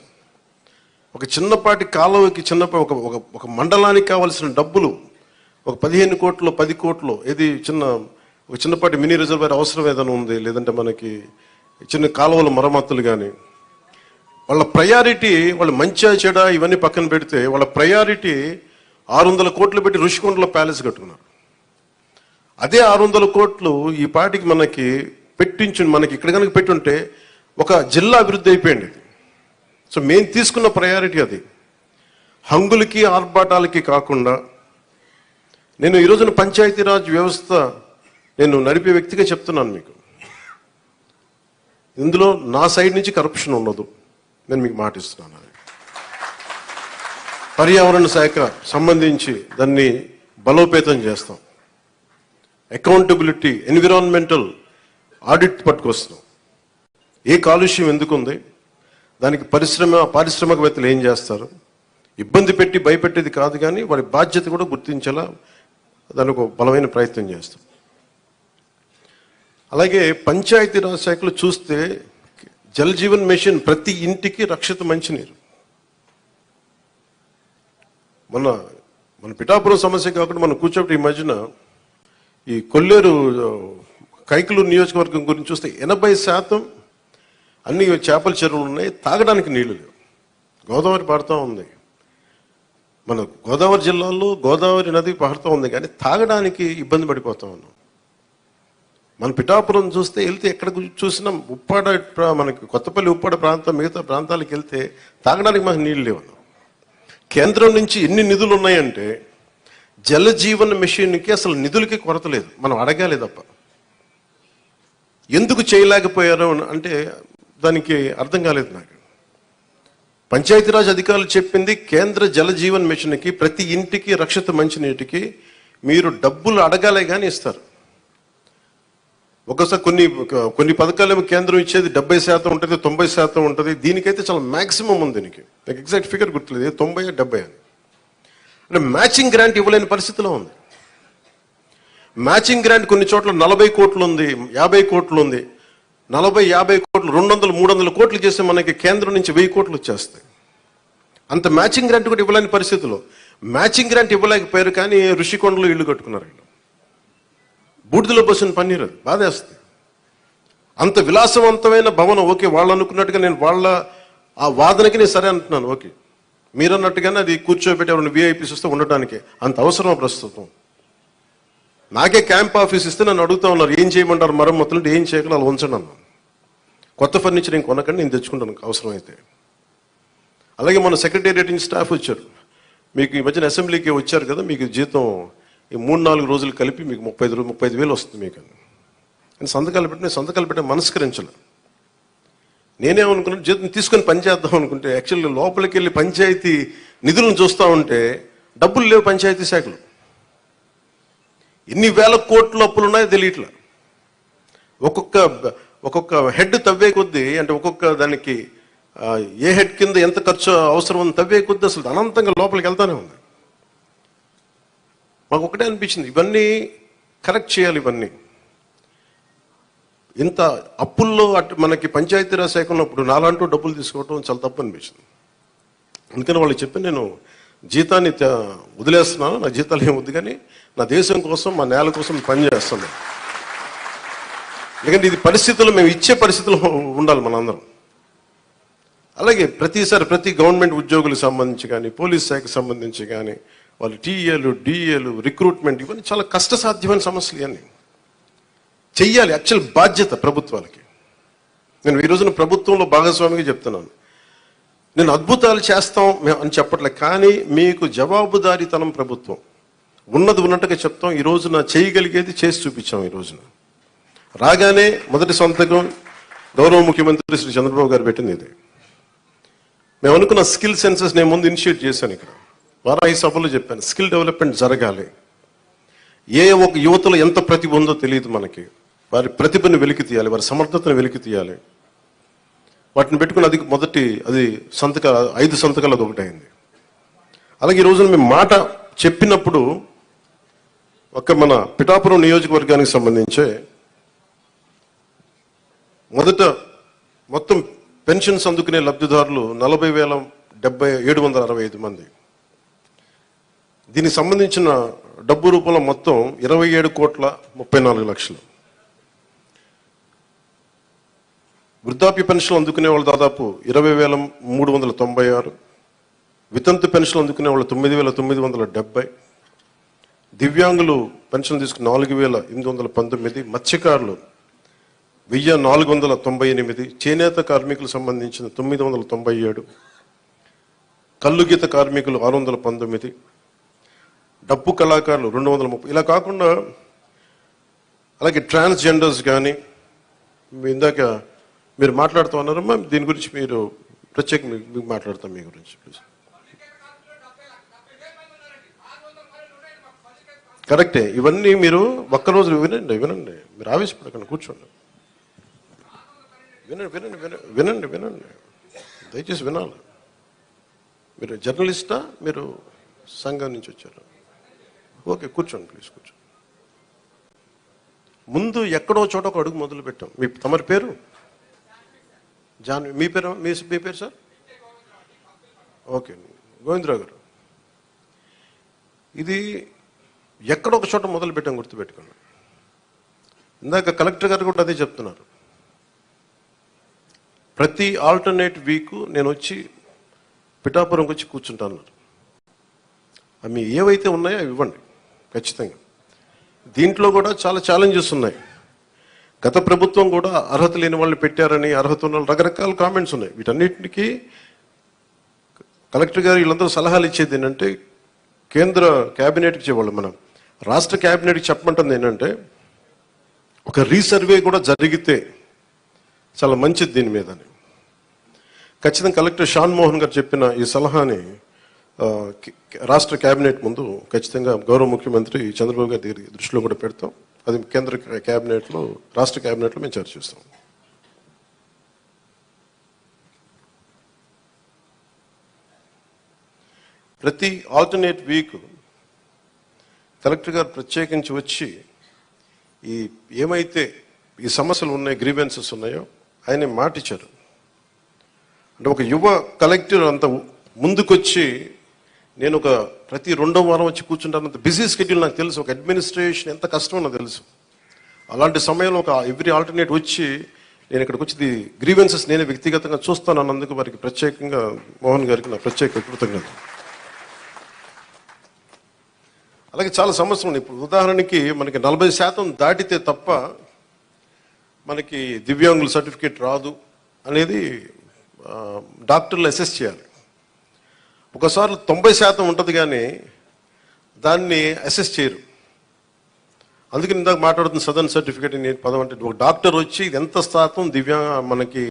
ఒక చిన్నపాటి కాలువకి ఒక మండలానికి కావాల్సిన డబ్బులు ఒక 15 కోట్లు 10 కోట్లు ఏది ఒక చిన్నపాటి మినీ రిజర్వేర్ అవసరం ఏదైనా ఉంది, లేదంటే మనకి చిన్న కాలువల మరమ్మతులు కానీ వాళ్ళ ప్రయారిటీ, వాళ్ళు మంచిగా చెడ ఇవన్నీ పక్కన పెడితే వాళ్ళ ప్రయారిటీ 600 కోట్లు పెట్టి ఋషికొండలో ప్యాలెస్ కట్టుకున్నారు. అదే 600 కోట్లు ఈ పాటికి మనకి మనకి ఇక్కడ కనుక పెట్టుంటే ఒక జిల్లా అభివృద్ధి అయిపోయింది. సో మేము తీసుకున్న ప్రయారిటీ అది. హంగులకి ఆర్భాటాలకి కాకుండా నేను ఈ రోజున పంచాయతీరాజ్ వ్యవస్థ నేను నడిపే వ్యక్తిగా చెప్తున్నాను మీకు, ఇందులో నా సైడ్ నుంచి కరప్షన్ ఉండదు, నేను మీకు మాటిస్తున్నాను. పర్యావరణ శాఖ సంబంధించి దాన్ని బలోపేతం చేస్తాం. అకౌంటబిలిటీ, ఎన్విరాన్మెంటల్ ఆడిట్ పట్టుకొస్తాం. ఏ కాలుష్యం ఎందుకుంది, దానికి పారిశ్రామికవేత్తలు ఏం చేస్తారు, ఇబ్బంది పెట్టి భయపెట్టేది కాదు, కానీ వారి బాధ్యత కూడా గుర్తించేలా దానికి ఒక బలమైన ప్రయత్నం చేస్తాం. అలాగే పంచాయతీరాజ్ శాఖలు చూస్తే జల్ జీవన్ మిషన్ ప్రతి ఇంటికి రక్షిత మంచినీరు. మన పిఠాపురం సమస్య కాకుండా మనం కూర్చోబెట్టి ఈ మధ్యన ఈ కొల్లేరు కైకలూరు నియోజకవర్గం గురించి చూస్తే 80% అన్ని చేపల చెరువులు ఉన్నాయి, తాగడానికి నీళ్లు లేవు. గోదావరి పారుతూ ఉంది, మన గోదావరి జిల్లాలో గోదావరి నది పారుతూ ఉంది, కానీ తాగడానికి ఇబ్బంది పడిపోతా ఉన్నాం. మన పిఠాపురం చూస్తే వెళ్తే ఎక్కడ చూసినా ఉప్పాడ, మనకి కొత్తపల్లి ఉప్పాడ ప్రాంతం మిగతా ప్రాంతాలకు వెళ్తే తాగడానికి మనకు నీళ్ళు లేవు. కేంద్రం నుంచి ఎన్ని నిధులు ఉన్నాయంటే జల జీవన్ మిషన్కి అసలు నిధులకి కొరత లేదు, మనం అడగాలి తప్ప. ఎందుకు చేయలేకపోయారు అంటే దానికి అర్థం కాలేదు నాకు. పంచాయతీరాజ్ అధికారులు చెప్పింది కేంద్ర జల జీవన్ మిషన్కి ప్రతి ఇంటికి రక్షిత మంచినీటికి మీరు డబ్బులు అడగాలే కానీ ఇస్తారు. ఒకసారి కొన్ని పథకాలేమో కేంద్రం ఇచ్చేది 70% ఉంటుంది, 90% ఉంటుంది. దీనికైతే చాలా మ్యాక్సిమం ఉంది. దీనికి నాకు ఎగ్జాక్ట్ ఫిగర్ గుర్తులేదు, 90 70 అని. అంటే మ్యాచింగ్ గ్రాంట్ ఇవ్వలేని పరిస్థితిలో ఉంది. మ్యాచింగ్ గ్రాంట్ కొన్ని చోట్ల 40 కోట్లు ఉంది, 50 కోట్లు ఉంది. 40-50 కోట్లు 200-300 కోట్లు చేస్తే మనకి కేంద్రం నుంచి 1000 కోట్లు వచ్చేస్తాయి. అంత మ్యాచింగ్ గ్రాంట్ కూడా ఇవ్వలేని పరిస్థితిలో మ్యాచింగ్ గ్రాంట్ ఇవ్వలేకపోయారు, కానీ ఋషికొండలో ఇల్లు కట్టుకున్నారు. బూడిదలో పోసిన పన్నీరు బాధేస్తుంది. అంత విలాసవంతమైన భవనం, ఓకే వాళ్ళు అనుకున్నట్టుగా నేను వాళ్ళ ఆ వాదనకి నేను సరే అంటున్నాను, ఓకే మీరు అన్నట్టుగానే అది కూర్చోబెట్టి ఎవరైనా విఐపీస్ వస్తే ఉండటానికి అంత అవసరం ప్రస్తుతం. నాకే క్యాంప్ ఆఫీస్ ఇస్తే నన్ను అడుగుతా ఉన్నారు ఏం చేయమంటారు మరమ్మతులు అంటే, ఏం చేయగలరు అలా ఉంచండి అన్నాను. కొత్త ఫర్నిచర్ నేను కొనకండి, నేను తెచ్చుకుంటాను అవసరమైతే. అలాగే మన సెక్రటేరియట్ నుంచి స్టాఫ్ వచ్చారు, మీకు ఈ మధ్యన అసెంబ్లీకి వచ్చారు కదా, మీకు జీతం ఈ 3-4 రోజులు కలిపి మీకు 35,000 వస్తుంది మీకు అని సంతకాలు పెట్టే మనస్కరించలే. నేనేమనుకున్నాను, జీతం తీసుకొని పని చేద్దాం అనుకుంటే యాక్చువల్గా లోపలికి వెళ్ళి పంచాయతీ నిధులను చూస్తూ ఉంటే డబ్బులు లేవు. పంచాయతీ శాఖలు ఎన్ని వేల కోట్ల అప్పులు ఉన్నాయో తెలియట్లా. ఒక్కొక్క హెడ్ తవ్వే కొద్దీ, అంటే ఒక్కొక్క దానికి ఏ హెడ్ కింద ఎంత ఖర్చు అవసరం ఉంది తవ్వే కొద్దీ అసలు అనంతంగా లోపలికి వెళ్తానే ఉంది. మాకు ఒకటే అనిపించింది, ఇవన్నీ కరెక్ట్ చేయాలి. ఇవన్నీ ఇంత అప్పుల్లో మనకి పంచాయతీరాజ్ శాఖ ఉన్నప్పుడు నాలంటూ డబ్బులు తీసుకోవడం చాలా తప్పు అనిపించింది. అందుకని వాళ్ళకి చెప్పి నేను జీతాన్ని వదిలేస్తున్నాను, నా జీతాలు ఏం వద్దు, కానీ నా దేశం కోసం, మా నేల కోసం పనిచేస్తున్నాను. ఎందుకంటే ఇది పరిస్థితుల్లో మేము ఇచ్చే పరిస్థితుల్లో ఉండాలి మనందరం. అలాగే ప్రతిసారి ప్రతి గవర్నమెంట్ ఉద్యోగులకు సంబంధించి కానీ, పోలీస్ శాఖకు సంబంధించి కానీ, వాళ్ళు టీఏలు, డిఏలు, రిక్రూట్మెంట్, ఇవన్నీ చాలా కష్టసాధ్యమైన సమస్యలు. ఇవన్నీ చెయ్యాలి, యాక్చువల్ బాధ్యత ప్రభుత్వాలకి. నేను ఈ రోజున ప్రభుత్వంలో భాగస్వామిగా చెప్తున్నాను. నేను అద్భుతాలు చేస్తాం అని చెప్పట్లేదు, కానీ మీకు జవాబుదారీతనం ప్రభుత్వం ఉన్నది ఉన్నట్టుగా చెప్తాం. ఈ రోజున చేయగలిగేది చేసి చూపించాం. ఈ రోజున రాగానే మొదటి సంతకం గౌరవ ముఖ్యమంత్రి శ్రీ చంద్రబాబు గారు పెట్టింది ఇది. మేము అనుకున్న స్కిల్ సెన్సెస్ నేను ముందు ఇనిషియేట్ చేశాను. ఇక్కడ వారాహి సభలో చెప్పాను, స్కిల్ డెవలప్మెంట్ జరగాలి. ఏ ఒక యువతలో ఎంత ప్రతిభ ఉందో తెలియదు మనకి. వారి ప్రతిభను వెలికి తీయాలి, వారి సమర్థతను వెలికి తీయాలి. వాటిని పెట్టుకుని అది మొదటి 5 సంతకాలు అది ఒకటైంది. అలాగే ఈ రోజున మేము మాట చెప్పినప్పుడు మన పిఠాపురం నియోజకవర్గానికి సంబంధించే మొత్తం పెన్షన్స్ అందుకునే లబ్ధిదారులు 40,765 మంది. దీనికి సంబంధించిన డబ్బు రూపంలో మొత్తం 27,34,00,000. వృద్ధాప్య పెన్షన్ అందుకునే వాళ్ళు దాదాపు 20,396, వితంతు పెన్షన్ అందుకునే వాళ్ళు 9,970, దివ్యాంగులు పెన్షన్ తీసుకుని 4,819, మత్స్యకారులు 1,498, చేనేత కార్మికులకు సంబంధించిన 997, కల్లుగీత కార్మికులు 619, డప్పు కళాకారులు 230. ఇలా కాకుండా అలాగే ట్రాన్స్జెండర్స్ కానీ, ఇందాక మీరు మాట్లాడుతూ ఉన్నారమ్మా, దీని గురించి మీరు ప్రత్యేకంగా మీకు మాట్లాడతాం మీ గురించి ప్లీజ్. కరెక్టే, ఇవన్నీ మీరు ఒక్కరోజు వినండి. మీరు ఆవేశపడకండి, కూర్చోండి, వినండి. దయచేసి వినాలి. మీరు జర్నలిస్టా, మీరు సంఘం నుంచి వచ్చారు? ఓకే, కూర్చోండి ప్లీజ్, కూర్చోండి. ముందు ఎక్కడో చోట ఒక అడుగు మొదలు పెట్టాం. తమరి పేరు? మీ పేరు సార్? ఓకే, గోవిందరావు గారు. ఇది ఎక్కడో ఒక చోట మొదలు పెట్టాం, గుర్తుపెట్టుకోండి. ఇందాక కలెక్టర్ గారు కూడా అదే చెప్తున్నారు. ప్రతి ఆల్టర్నేట్ వీక్ నేను వచ్చి పిఠాపురంకి వచ్చి కూర్చుంటాను. అవి ఏవైతే ఉన్నాయో అవి ఇవ్వండి ఖచ్చితంగా. దీంట్లో కూడా చాలా ఛాలెంజెస్ ఉన్నాయి. గత ప్రభుత్వం కూడా అర్హత లేని వాళ్ళని పెట్టారని, అర్హత ఉన్న వాళ్ళు, రకరకాల కామెంట్స్ ఉన్నాయి. వీటన్నిటికీ కలెక్టర్ గారు వీళ్ళందరూ సలహాలు ఇచ్చేది ఏంటంటే, కేంద్ర క్యాబినెట్కి ఇచ్చేవాళ్ళు, మనం రాష్ట్ర క్యాబినెట్కి చెప్పమంటుంది ఏంటంటే, ఒక రీసర్వే కూడా జరిగితే చాలా మంచిది దీని మీద అని. ఖచ్చితంగా కలెక్టర్ షాన్ మోహన్ గారు చెప్పిన ఈ సలహాని రాష్ట్ర క్యాబినెట్ ముందు ఖచ్చితంగా గౌరవ ముఖ్యమంత్రి చంద్రబాబు గారి దృష్టిలో కూడా పెడతాం. అది కేంద్ర క్యాబినెట్లో, రాష్ట్ర క్యాబినెట్లో మేము చర్చిస్తాం. ప్రతి ఆల్టర్నేట్ వీక్ కలెక్టర్ గారు ప్రత్యేకించి వచ్చి ఏమైతే ఈ సమస్యలు ఉన్నాయి, గ్రీవెన్సెస్ ఉన్నాయో ఆయన మాట ఇచ్చారు. అంటే ఒక యువ కలెక్టర్ అంత ముందుకొచ్చి, నేను ప్రతి 2వ వారం వచ్చి కూర్చుంటానంత బిజీ షెడ్యూల్ నాకు తెలుసు. ఒక అడ్మినిస్ట్రేషన్ ఎంత కష్టమో నాకు తెలుసు. అలాంటి సమయంలో ఎవ్రీ ఆల్టర్నేట్ వచ్చి నేను ఇక్కడికి వచ్చి గ్రీవెన్సెస్ నేనే వ్యక్తిగతంగా చూస్తాను అన్నందుకు వారికి ప్రత్యేకంగా మోహన్ గారికి నా ప్రత్యేక కృతజ్ఞత. అలాగే చాలా సమస్యలు ఉన్నాయి. ఇప్పుడు ఉదాహరణకి మనకి 40% దాటితే తప్ప మనకి దివ్యాంగుల సర్టిఫికేట్ రాదు అనేది డాక్టర్లు అసెస్ చేయాలి. ఒకసారి 90% ఉంటుంది కానీ దాన్ని అసెస్ చేయరు. అందుకని ఇందాక మాట్లాడుతున్న సదరన్ సర్టిఫికేట్ నేను పదం అంటే, ఒక డాక్టర్ వచ్చి ఇది ఎంత శాతం మనకి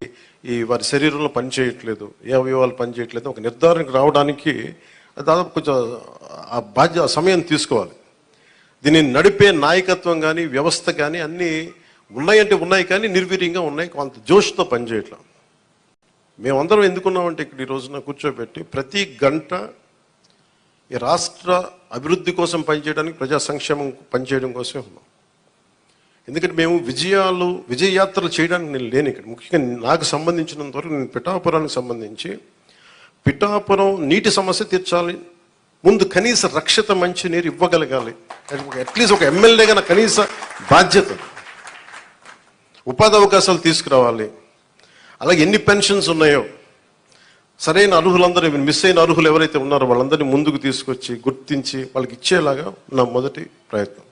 వారి శరీరంలో పనిచేయట్లేదు, ఏ అవయవాలు పనిచేయట్లేదు, ఒక నిర్ధారణకు రావడానికి దాదాపు కొంచెం ఆ సమయం తీసుకోవాలి. దీన్ని నడిపే నాయకత్వం కానీ, వ్యవస్థ కానీ అన్నీ ఉన్నాయంటే ఉన్నాయి, కానీ నిర్వీర్యంగా ఉన్నాయి, కొంత జోష్తో పనిచేయట్లా. మేమందరం ఎందుకున్నామంటే ఇక్కడ ఈ రోజున కూర్చోబెట్టి ప్రతి గంట ఈ రాష్ట్ర అభివృద్ధి కోసం పనిచేయడానికి, ప్రజా సంక్షేమం పనిచేయడం కోసమే ఉన్నాం. ఎందుకంటే మేము విజయయాత్రలు చేయడానికి నేను లేను ఇక్కడ. ముఖ్యంగా నాకు సంబంధించినంత వరకు నేను పిఠాపురానికి సంబంధించి పిఠాపురం నీటి సమస్య తీర్చాలి, ముందు కనీస రక్షిత మంచినీరు ఇవ్వగలగాలి, అట్లీస్ట్ ఒక ఎమ్మెల్యేగా నా కనీస బాధ్యత. ఉపాధి అవకాశాలు తీసుకురావాలి. అలాగే ఎన్ని పెన్షన్స్ ఉన్నాయో సరైన అర్హులందరూ, మిస్ అయిన అర్హులు ఎవరైతే ఉన్నారో వాళ్ళందరినీ ముందుకు తీసుకొచ్చి గుర్తించి వాళ్ళకి ఇచ్చేలాగా నా మొదటి ప్రయత్నం.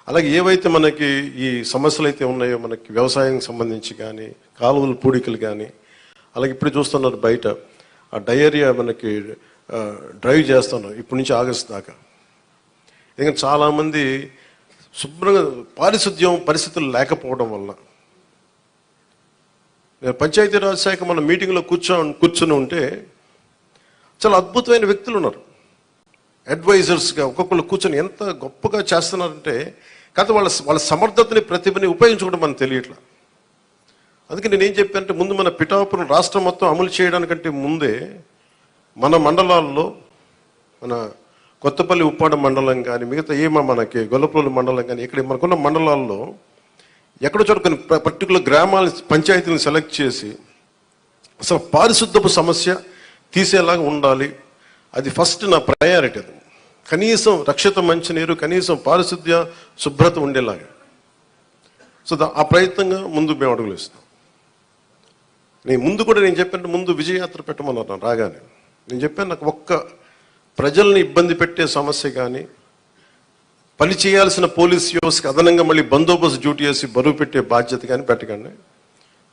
అలాగే ఏవైతే మనకి ఈ సమస్యలు అయితే ఉన్నాయో, మనకి వ్యవసాయం సంబంధించి కానీ, కాలువలు పూడికలు కానీ, అలాగే ఇప్పుడు చూస్తున్నారు బయట ఆ డయేరియా మనకి డ్రైవ్ చేస్తున్నాం ఇప్పటి నుంచి ఆగస్టు దాకా. ఎందుకంటే చాలామంది శుభ్రంగా పారిశుద్ధ్యం పరిస్థితులు లేకపోవడం వల్ల. నేను పంచాయతీరాజ్ శాఖ మన మీటింగ్లో కూర్చొని ఉంటే చాలా అద్భుతమైన వ్యక్తులు ఉన్నారు, అడ్వైజర్స్గా ఒక్కొక్కరు కూర్చొని ఎంత గొప్పగా చేస్తున్నారంటే, కాకపోతే వాళ్ళ సమర్థతని ప్రతిభని ఉపయోగించుకోవడం మనకు తెలియట్లా. అందుకే నేను ఏం చెప్పానంటే, ముందు మన పిఠాపురం రాష్ట్రం మొత్తం అమలు చేయడానికంటే ముందే మన మండలాల్లో, మన కొత్తపల్లి ఉప్పాడ మండలం కానీ, మిగతా మనకి గొల్లప్రోలు మండలం కానీ, ఇక్కడ మనకున్న మండలాల్లో ఎక్కడో చోట కొన్ని పర్టికులర్ గ్రామాల పంచాయతీలను సెలెక్ట్ చేసి అసలు పారిశుద్ధపు సమస్య తీసేలాగా ఉండాలి. అది ఫస్ట్ నా ప్రయారిటీ. అది కనీసం రక్షిత మంచినీరు, కనీసం పారిశుద్ధ్య శుభ్రత ఉండేలాగా. సో ఆ ప్రయత్నంగా ముందు మేము అడుగులు ఇస్తాం. నేను చెప్పాను, ముందు విజయయాత్ర పెట్టమన్నారు రాగానే. నేను చెప్పాను, నాకు ఒక్క ప్రజల్ని ఇబ్బంది పెట్టే సమస్య కానీ, పని చేయాల్సిన పోలీస్ వ్యవస్థకి అదనంగా మళ్ళీ బందోబస్తు డ్యూటీ చేసి బరువు పెట్టే బాధ్యత కానీ పెట్టకండి.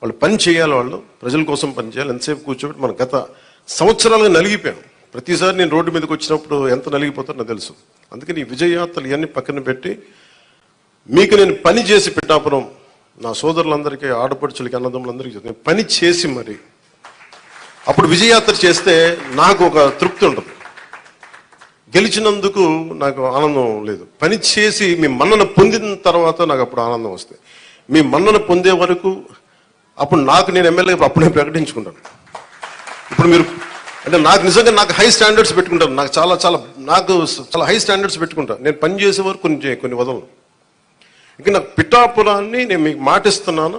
వాళ్ళు పని చేయాలి, వాళ్ళు ప్రజల కోసం పని చేయాలి. ఎంతసేపు కూర్చోబెట్టి మనం గత సంవత్సరాలుగా నలిగిపోయాం. ప్రతిసారి నేను రోడ్డు మీదకి వచ్చినప్పుడు ఎంత నలిగిపోతారో నాకు తెలుసు. అందుకని ఈ విజయయాత్రలు ఇవన్నీ పక్కన పెట్టి మీకు నేను పని చేసి పిఠాపురం నా సోదరులందరికీ, ఆడపడుచులకి, అన్నదమ్ములందరికీ నేను పని చేసి మరి అప్పుడు విజయయాత్ర చేస్తే నాకు ఒక తృప్తి ఉంటుంది. గెలిచినందుకు నాకు ఆనందం లేదు, పని చేసి మీ మన్నన పొందిన తర్వాత నాకు అప్పుడు ఆనందం వస్తుంది. మీ మన్నన పొందే వరకు అప్పుడు నేను ఎమ్మెల్యే అప్పుడే ప్రకటించుకుంటాను. ఇప్పుడు మీరు అంటే నాకు నిజంగా నాకు హై స్టాండర్డ్స్ పెట్టుకుంటాను. నాకు చాలా హై స్టాండర్డ్స్ పెట్టుకుంటాను. నేను పని చేసే వరకు కొన్ని వదలను. ఇంకా నాకు పిఠాపురాన్ని నేను మీకు మాటిస్తున్నాను,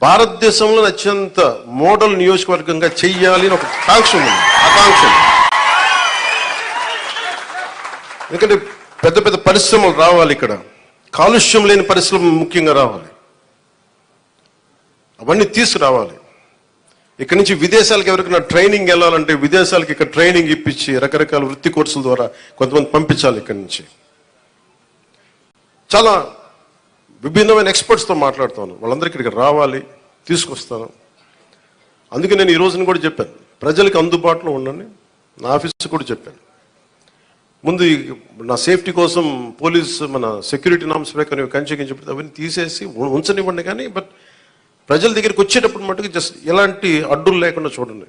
భారతదేశంలో అత్యంత మోడల్ నియోజకవర్గంగా చెయ్యాలి అని ఒక ఆకాంక్ష. ఎందుకంటే పెద్ద పెద్ద పరిశ్రమలు రావాలి, ఇక్కడ కాలుష్యం లేని పరిశ్రమలు ముఖ్యంగా రావాలి, అవన్నీ తీసుకురావాలి. ఇక్కడ నుంచి విదేశాలకు ఎవరికైనా ట్రైనింగ్ వెళ్ళాలంటే విదేశాలకు ఇక్కడ ట్రైనింగ్ ఇప్పించి రకరకాల వృత్తి కోర్సుల ద్వారా కొంతమంది పంపించాలి. ఇక్కడి నుంచి చాలా విభిన్నమైన ఎక్స్పర్ట్స్తో మాట్లాడుతాను, వాళ్ళందరికీ ఇక్కడ రావాలి, తీసుకొస్తాను. అందుకే నేను ఈ రోజున కూడా చెప్పాను, ప్రజలకు అందుబాటులో ఉండండి. నా ఆఫీస్ కూడా చెప్పాను, ముందు నా సేఫ్టీ కోసం పోలీస్ మన సెక్యూరిటీ నామ్స్ ప్రకారం కంచెకించి అవన్నీ తీసేసి ఉంచనివ్వండి, కానీ బట్ ప్రజల దగ్గరికి వచ్చేటప్పుడు మటుకు జస్ట్ ఎలాంటి అడ్డులు లేకుండా చూడండి.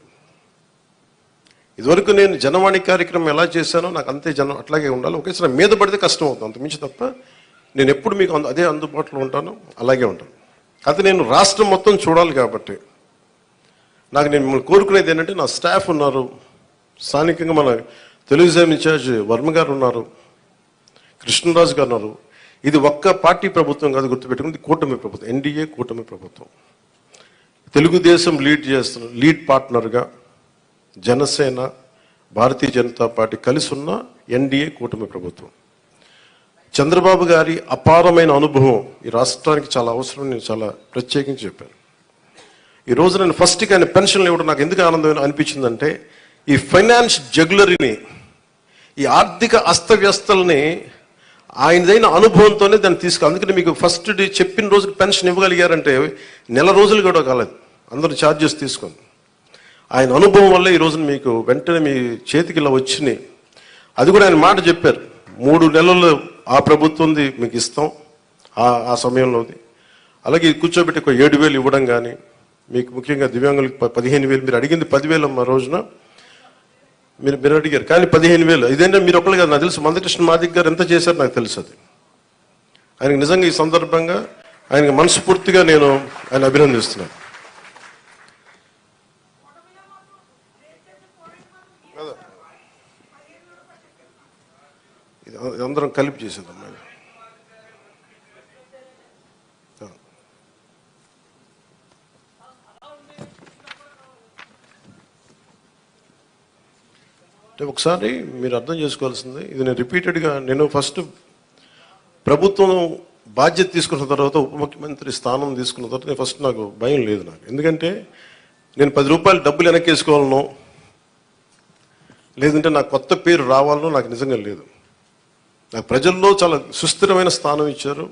ఇదివరకు నేను జనవాణి కార్యక్రమం ఎలా చేశానో నాకు అంతే జనం అట్లాగే ఉండాలి. ఒకేసారి మీద పడితే కష్టం అవుతుంది, అంతమించి తప్ప నేను ఎప్పుడు మీకు అదే అందుబాటులో ఉంటాను, అలాగే ఉంటాను. అయితే నేను రాష్ట్రం మొత్తం చూడాలి కాబట్టి నాకు నేను మిమ్మల్ని కోరుకునేది ఏంటంటే, నా స్టాఫ్ ఉన్నారు, స్థానికంగా మన తెలుగుదేశం ఇన్ఛార్జ్ వర్మ గారు ఉన్నారు, కృష్ణరాజు గారు ఉన్నారు. ఇది ఒక్క పార్టీ ప్రభుత్వం కాదు, గుర్తుపెట్టుకుని కూటమి ప్రభుత్వం, ఎన్డీఏ కూటమి ప్రభుత్వం. తెలుగుదేశం లీడ్ పార్ట్నర్గా జనసేన, భారతీయ జనతా పార్టీ కలిసి ఉన్న ఎన్డీఏ కూటమి ప్రభుత్వం. చంద్రబాబు గారి అపారమైన అనుభవం ఈ రాష్ట్రానికి చాలా అవసరం, నేను చాలా ప్రత్యేకించి చెప్పాను. ఈ రోజు నేను ఫస్ట్కి ఆయన పెన్షన్లు ఇవ్వడం నాకు ఎందుకు ఆనందం అనిపించిందంటే, ఈ ఫైనాన్స్ జగ్యులరీని, ఈ ఆర్థిక అస్తవ్యస్తల్ని ఆయనదైన అనుభవంతోనే దాన్ని అందుకని మీకు ఫస్ట్ చెప్పిన రోజుకి పెన్షన్ ఇవ్వగలిగారంటే నెల రోజులు కూడా కాలేదు, అందరూ ఛార్జెస్ తీసుకొని. ఆయన అనుభవం వల్ల ఈ రోజున మీకు వెంటనే మీ చేతికి ఇలా వచ్చినాయి. అది కూడా ఆయన మాట చెప్పారు, 3 నెలలు ఆ ప్రభుత్వంది మీకు ఇస్తాం ఆ సమయంలోది. అలాగే కూర్చోబెట్టి ఒక 7,000 ఇవ్వడం కానీ, మీకు ముఖ్యంగా దివ్యాంగులకు 15,000, మీరు అడిగింది 10,000 అమ్మ రోజున మీరు అడిగారు, కానీ 15,000 ఇదేంటే మీరు ఒక్కరు కాదు, నాకు తెలుసు మందకృష్ణ మాదిక్ గారు ఎంత చేశారు నాకు తెలుసు. అది ఆయనకు నిజంగా ఈ సందర్భంగా ఆయనకు మనస్ఫూర్తిగా నేను ఆయన అభినందిస్తున్నాను. అందరం కలిపి చేసేద్దాం. అంటే ఒకసారి మీరు అర్థం చేసుకోవాల్సింది, ఇది నేను రిపీటెడ్గా నేను ఫస్ట్ ప్రభుత్వం బాధ్యత తీసుకున్న తర్వాత ఉప ముఖ్యమంత్రి స్థానం తీసుకున్న తర్వాత నేను ఫస్ట్ నాకు భయం లేదు నాకు. ఎందుకంటే నేను 10 రూపాయలు డబ్బులు వెనక్కేసుకోవాలనో లేదంటే నాకు కొత్త పేరు రావాలనో నాకు నిజంగా లేదు. నాకు ప్రజల్లో చాలా సుస్థిరమైన స్థానం ఇచ్చారు.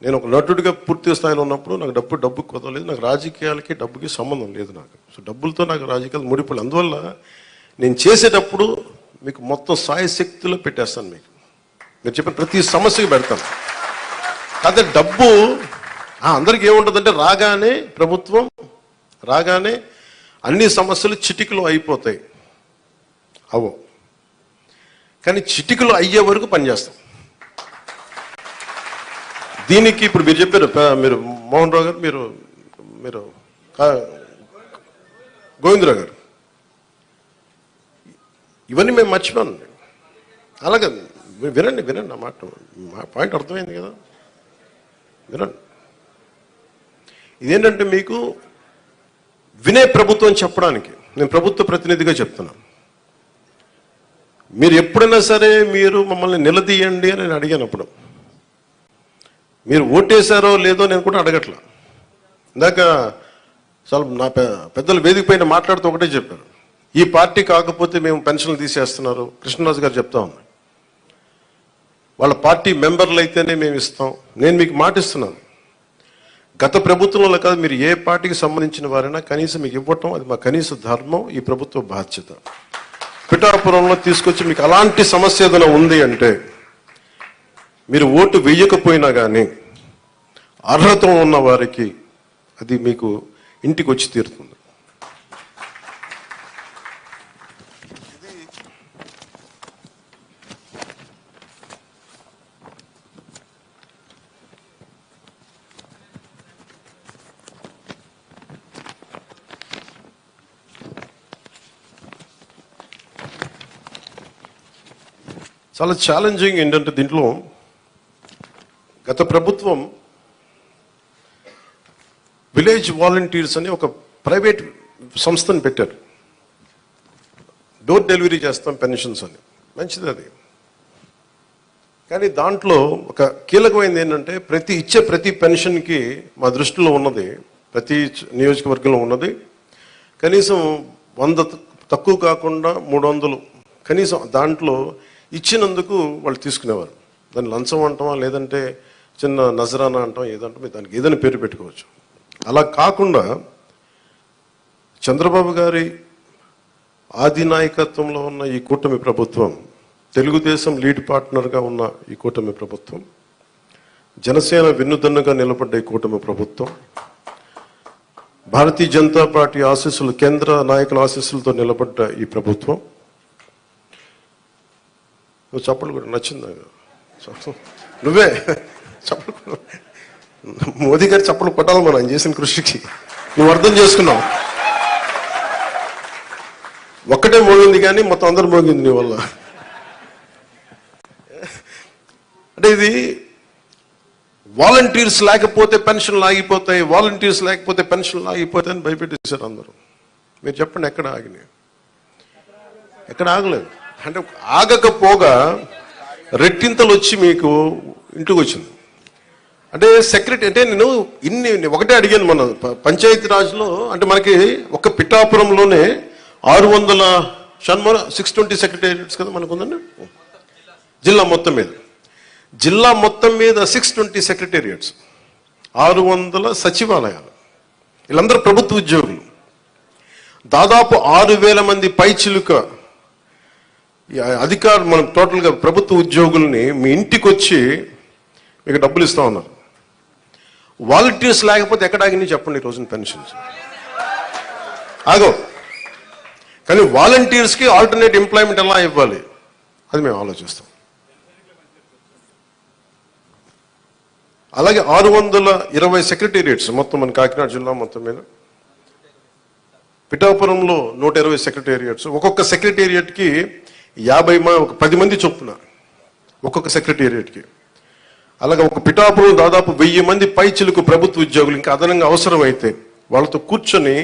నేను ఒక నటుడిగా పూర్తి స్థాయిలో ఉన్నప్పుడు నాకు డబ్బు కొదలేదు. నాకు రాజకీయాలకి డబ్బుకి సంబంధం లేదు నాకు. సో డబ్బులతో నాకు రాజకీయాలు ముడిపడి, అందువల్ల నేను చేసేటప్పుడు మీకు మొత్తం సాయశక్తిలో పెట్టేస్తాను. మీరు చెప్పిన ప్రతి సమస్యకి పెడతాను. కాకపోతే డబ్బు అందరికీ ఏముంటుందంటే ప్రభుత్వం రాగానే అన్ని సమస్యలు చిటికలో అయిపోతాయి. కానీ చిటికలో అయ్యే వరకు పనిచేస్తాం. దీనికి ఇప్పుడు మీరు చెప్పారు, మీరు మోహన్ రావు గారు, మీరు గోవిందరావు గారు, ఇవన్నీ మేము మర్చిపోను. అలాగే వినండి నా మాట, మా పాయింట్ అర్థమైంది కదా, వినండి. ఇదేంటంటే మీకు వినే ప్రభుత్వం చెప్పడానికి నేను ప్రభుత్వ ప్రతినిధిగా చెప్తున్నాను. మీరు ఎప్పుడైనా సరే మీరు మమ్మల్ని నిలదీయండి అని నేను అడిగానప్పుడు, మీరు ఓటేశారో లేదో నేను కూడా అడగట్లా. ఇందాక చాలా నా పెద్దలు వేదిక పైన మాట్లాడుతూ ఒకటే చెప్పారు, ఈ పార్టీ కాకపోతే మేము పెన్షన్లు తీసేస్తున్నారు. కృష్ణరాజు గారు చెప్తా ఉన్నారు, వాళ్ళ పార్టీ మెంబర్లు అయితేనే మేము ఇస్తాం. నేను మీకు మాటిస్తున్నాను, గత ప్రభుత్వంలో కాదు, మీరు ఏ పార్టీకి సంబంధించిన వారైనా కనీసం మీకు ఇవ్వటం అది మా కనీస ధర్మం, ఈ ప్రభుత్వ బాధ్యత. పిఠాపురంలో తీసుకొచ్చి మీకు అలాంటి సమస్య ఏదైనా ఉంది అంటే మీరు ఓటు వేయకపోయినా కానీ అర్హత ఉన్న వారికి అది మీకు ఇంటికి వచ్చి తీరుతుంది. చాలా ఛాలెంజింగ్ ఏంటంటే దీంట్లో గత ప్రభుత్వం విలేజ్ వాలంటీర్స్ అని ఒక ప్రైవేట్ సంస్థను పెట్టారు. డోర్ డెలివరీ చేస్తాం పెన్షన్స్ అని, మంచిది అది. కానీ దాంట్లో ఒక కీలకమైనది ఏంటంటే ప్రతి పెన్షన్కి మా దృష్టిలో ఉన్నది, ప్రతి నియోజకవర్గంలో ఉన్నది కనీసం 100 తక్కువ కాకుండా 300 కనీసం దాంట్లో ఇచ్చినందుకు వాళ్ళు తీసుకునేవారు. దాన్ని లంచం అంటామా లేదంటే చిన్న నజరానా అంటాం, ఏదంటే దానికి ఏదైనా పేరు పెట్టుకోవచ్చు. అలా కాకుండా చంద్రబాబు గారి ఆధినాయకత్వంలో ఉన్న ఈ కూటమి ప్రభుత్వం, తెలుగుదేశం లీడ్ పార్ట్నర్గా ఉన్న ఈ కూటమి ప్రభుత్వం, జనసేన వెన్నుదన్నుగా నిలబడ్డ ఈ కూటమి ప్రభుత్వం, భారతీయ జనతా పార్టీ ఆశీస్సులు, కేంద్ర నాయకుల ఆశీస్సులతో నిలబడ్డ ఈ ప్రభుత్వం. నువ్వు చప్పలు కూడా నచ్చింది నువ్వే చప్పలు, మోదీ గారి చప్పలు కొట్టాలి మనం చేసిన కృషికి. నువ్వు అర్థం చేసుకున్నావు, ఒక్కటే మోగింది కానీ మొత్తం అందరూ మోగింది నీ వల్ల. అంటే ఇది వాలంటీర్స్ లేకపోతే పెన్షన్లు ఆగిపోతాయి, వాలంటీర్స్ లేకపోతే పెన్షన్లు ఆగిపోతాయి అని భయపెట్టేశారు అందరూ. మీరు చెప్పండి ఎక్కడ ఆగినాయి? ఎక్కడ ఆగలేదు. అంటే ఆగకపోగా రెట్టింతలు వచ్చి మీకు ఇంటికి వచ్చింది. అంటే సెక్రటరీ అంటే నేను ఒకటే అడిగాను మన పంచాయతీ రాజ్లో, అంటే మనకి ఒక పిఠాపురంలోనే 620 సెక్రటేరియట్స్ కదా మనకు ఉందండి జిల్లా మొత్తం మీద 620 సెక్రటేరియట్స్, 600 సచివాలయాలు. వీళ్ళందరూ ప్రభుత్వ ఉద్యోగులు. దాదాపు 6,000 మంది పైచిలుక అధికారులు, మనం టోటల్గా ప్రభుత్వ ఉద్యోగుల్ని మీ ఇంటికి వచ్చి మీకు డబ్బులు ఇస్తా ఉన్నారు. వాలంటీర్స్ లేకపోతే ఎక్కడ ఆగినాయి చెప్పండి ఈ రోజున పెన్షన్స్? ఆగో. కానీ వాలంటీర్స్కి ఆల్టర్నేట్ ఎంప్లాయ్మెంట్ ఎలా ఇవ్వాలి అది మేము ఆలోచిస్తాం. అలాగే 620 సెక్రటేరియట్స్ మొత్తం మన కాకినాడ జిల్లా మొత్తం మీద, పిఠాపురంలో 120 సెక్రటేరియట్స్. ఒక్కొక్క సెక్రటేరియట్కి 10 మంది చొప్పున ఒక్కొక్క సెక్రటేరియట్కి. అలాగే ఒక పిఠాపురం దాదాపు 1000 మంది పైచిలుకు ప్రభుత్వ ఉద్యోగులు ఇంకా అదనంగా అవసరమైతే వాళ్ళతో కూర్చొని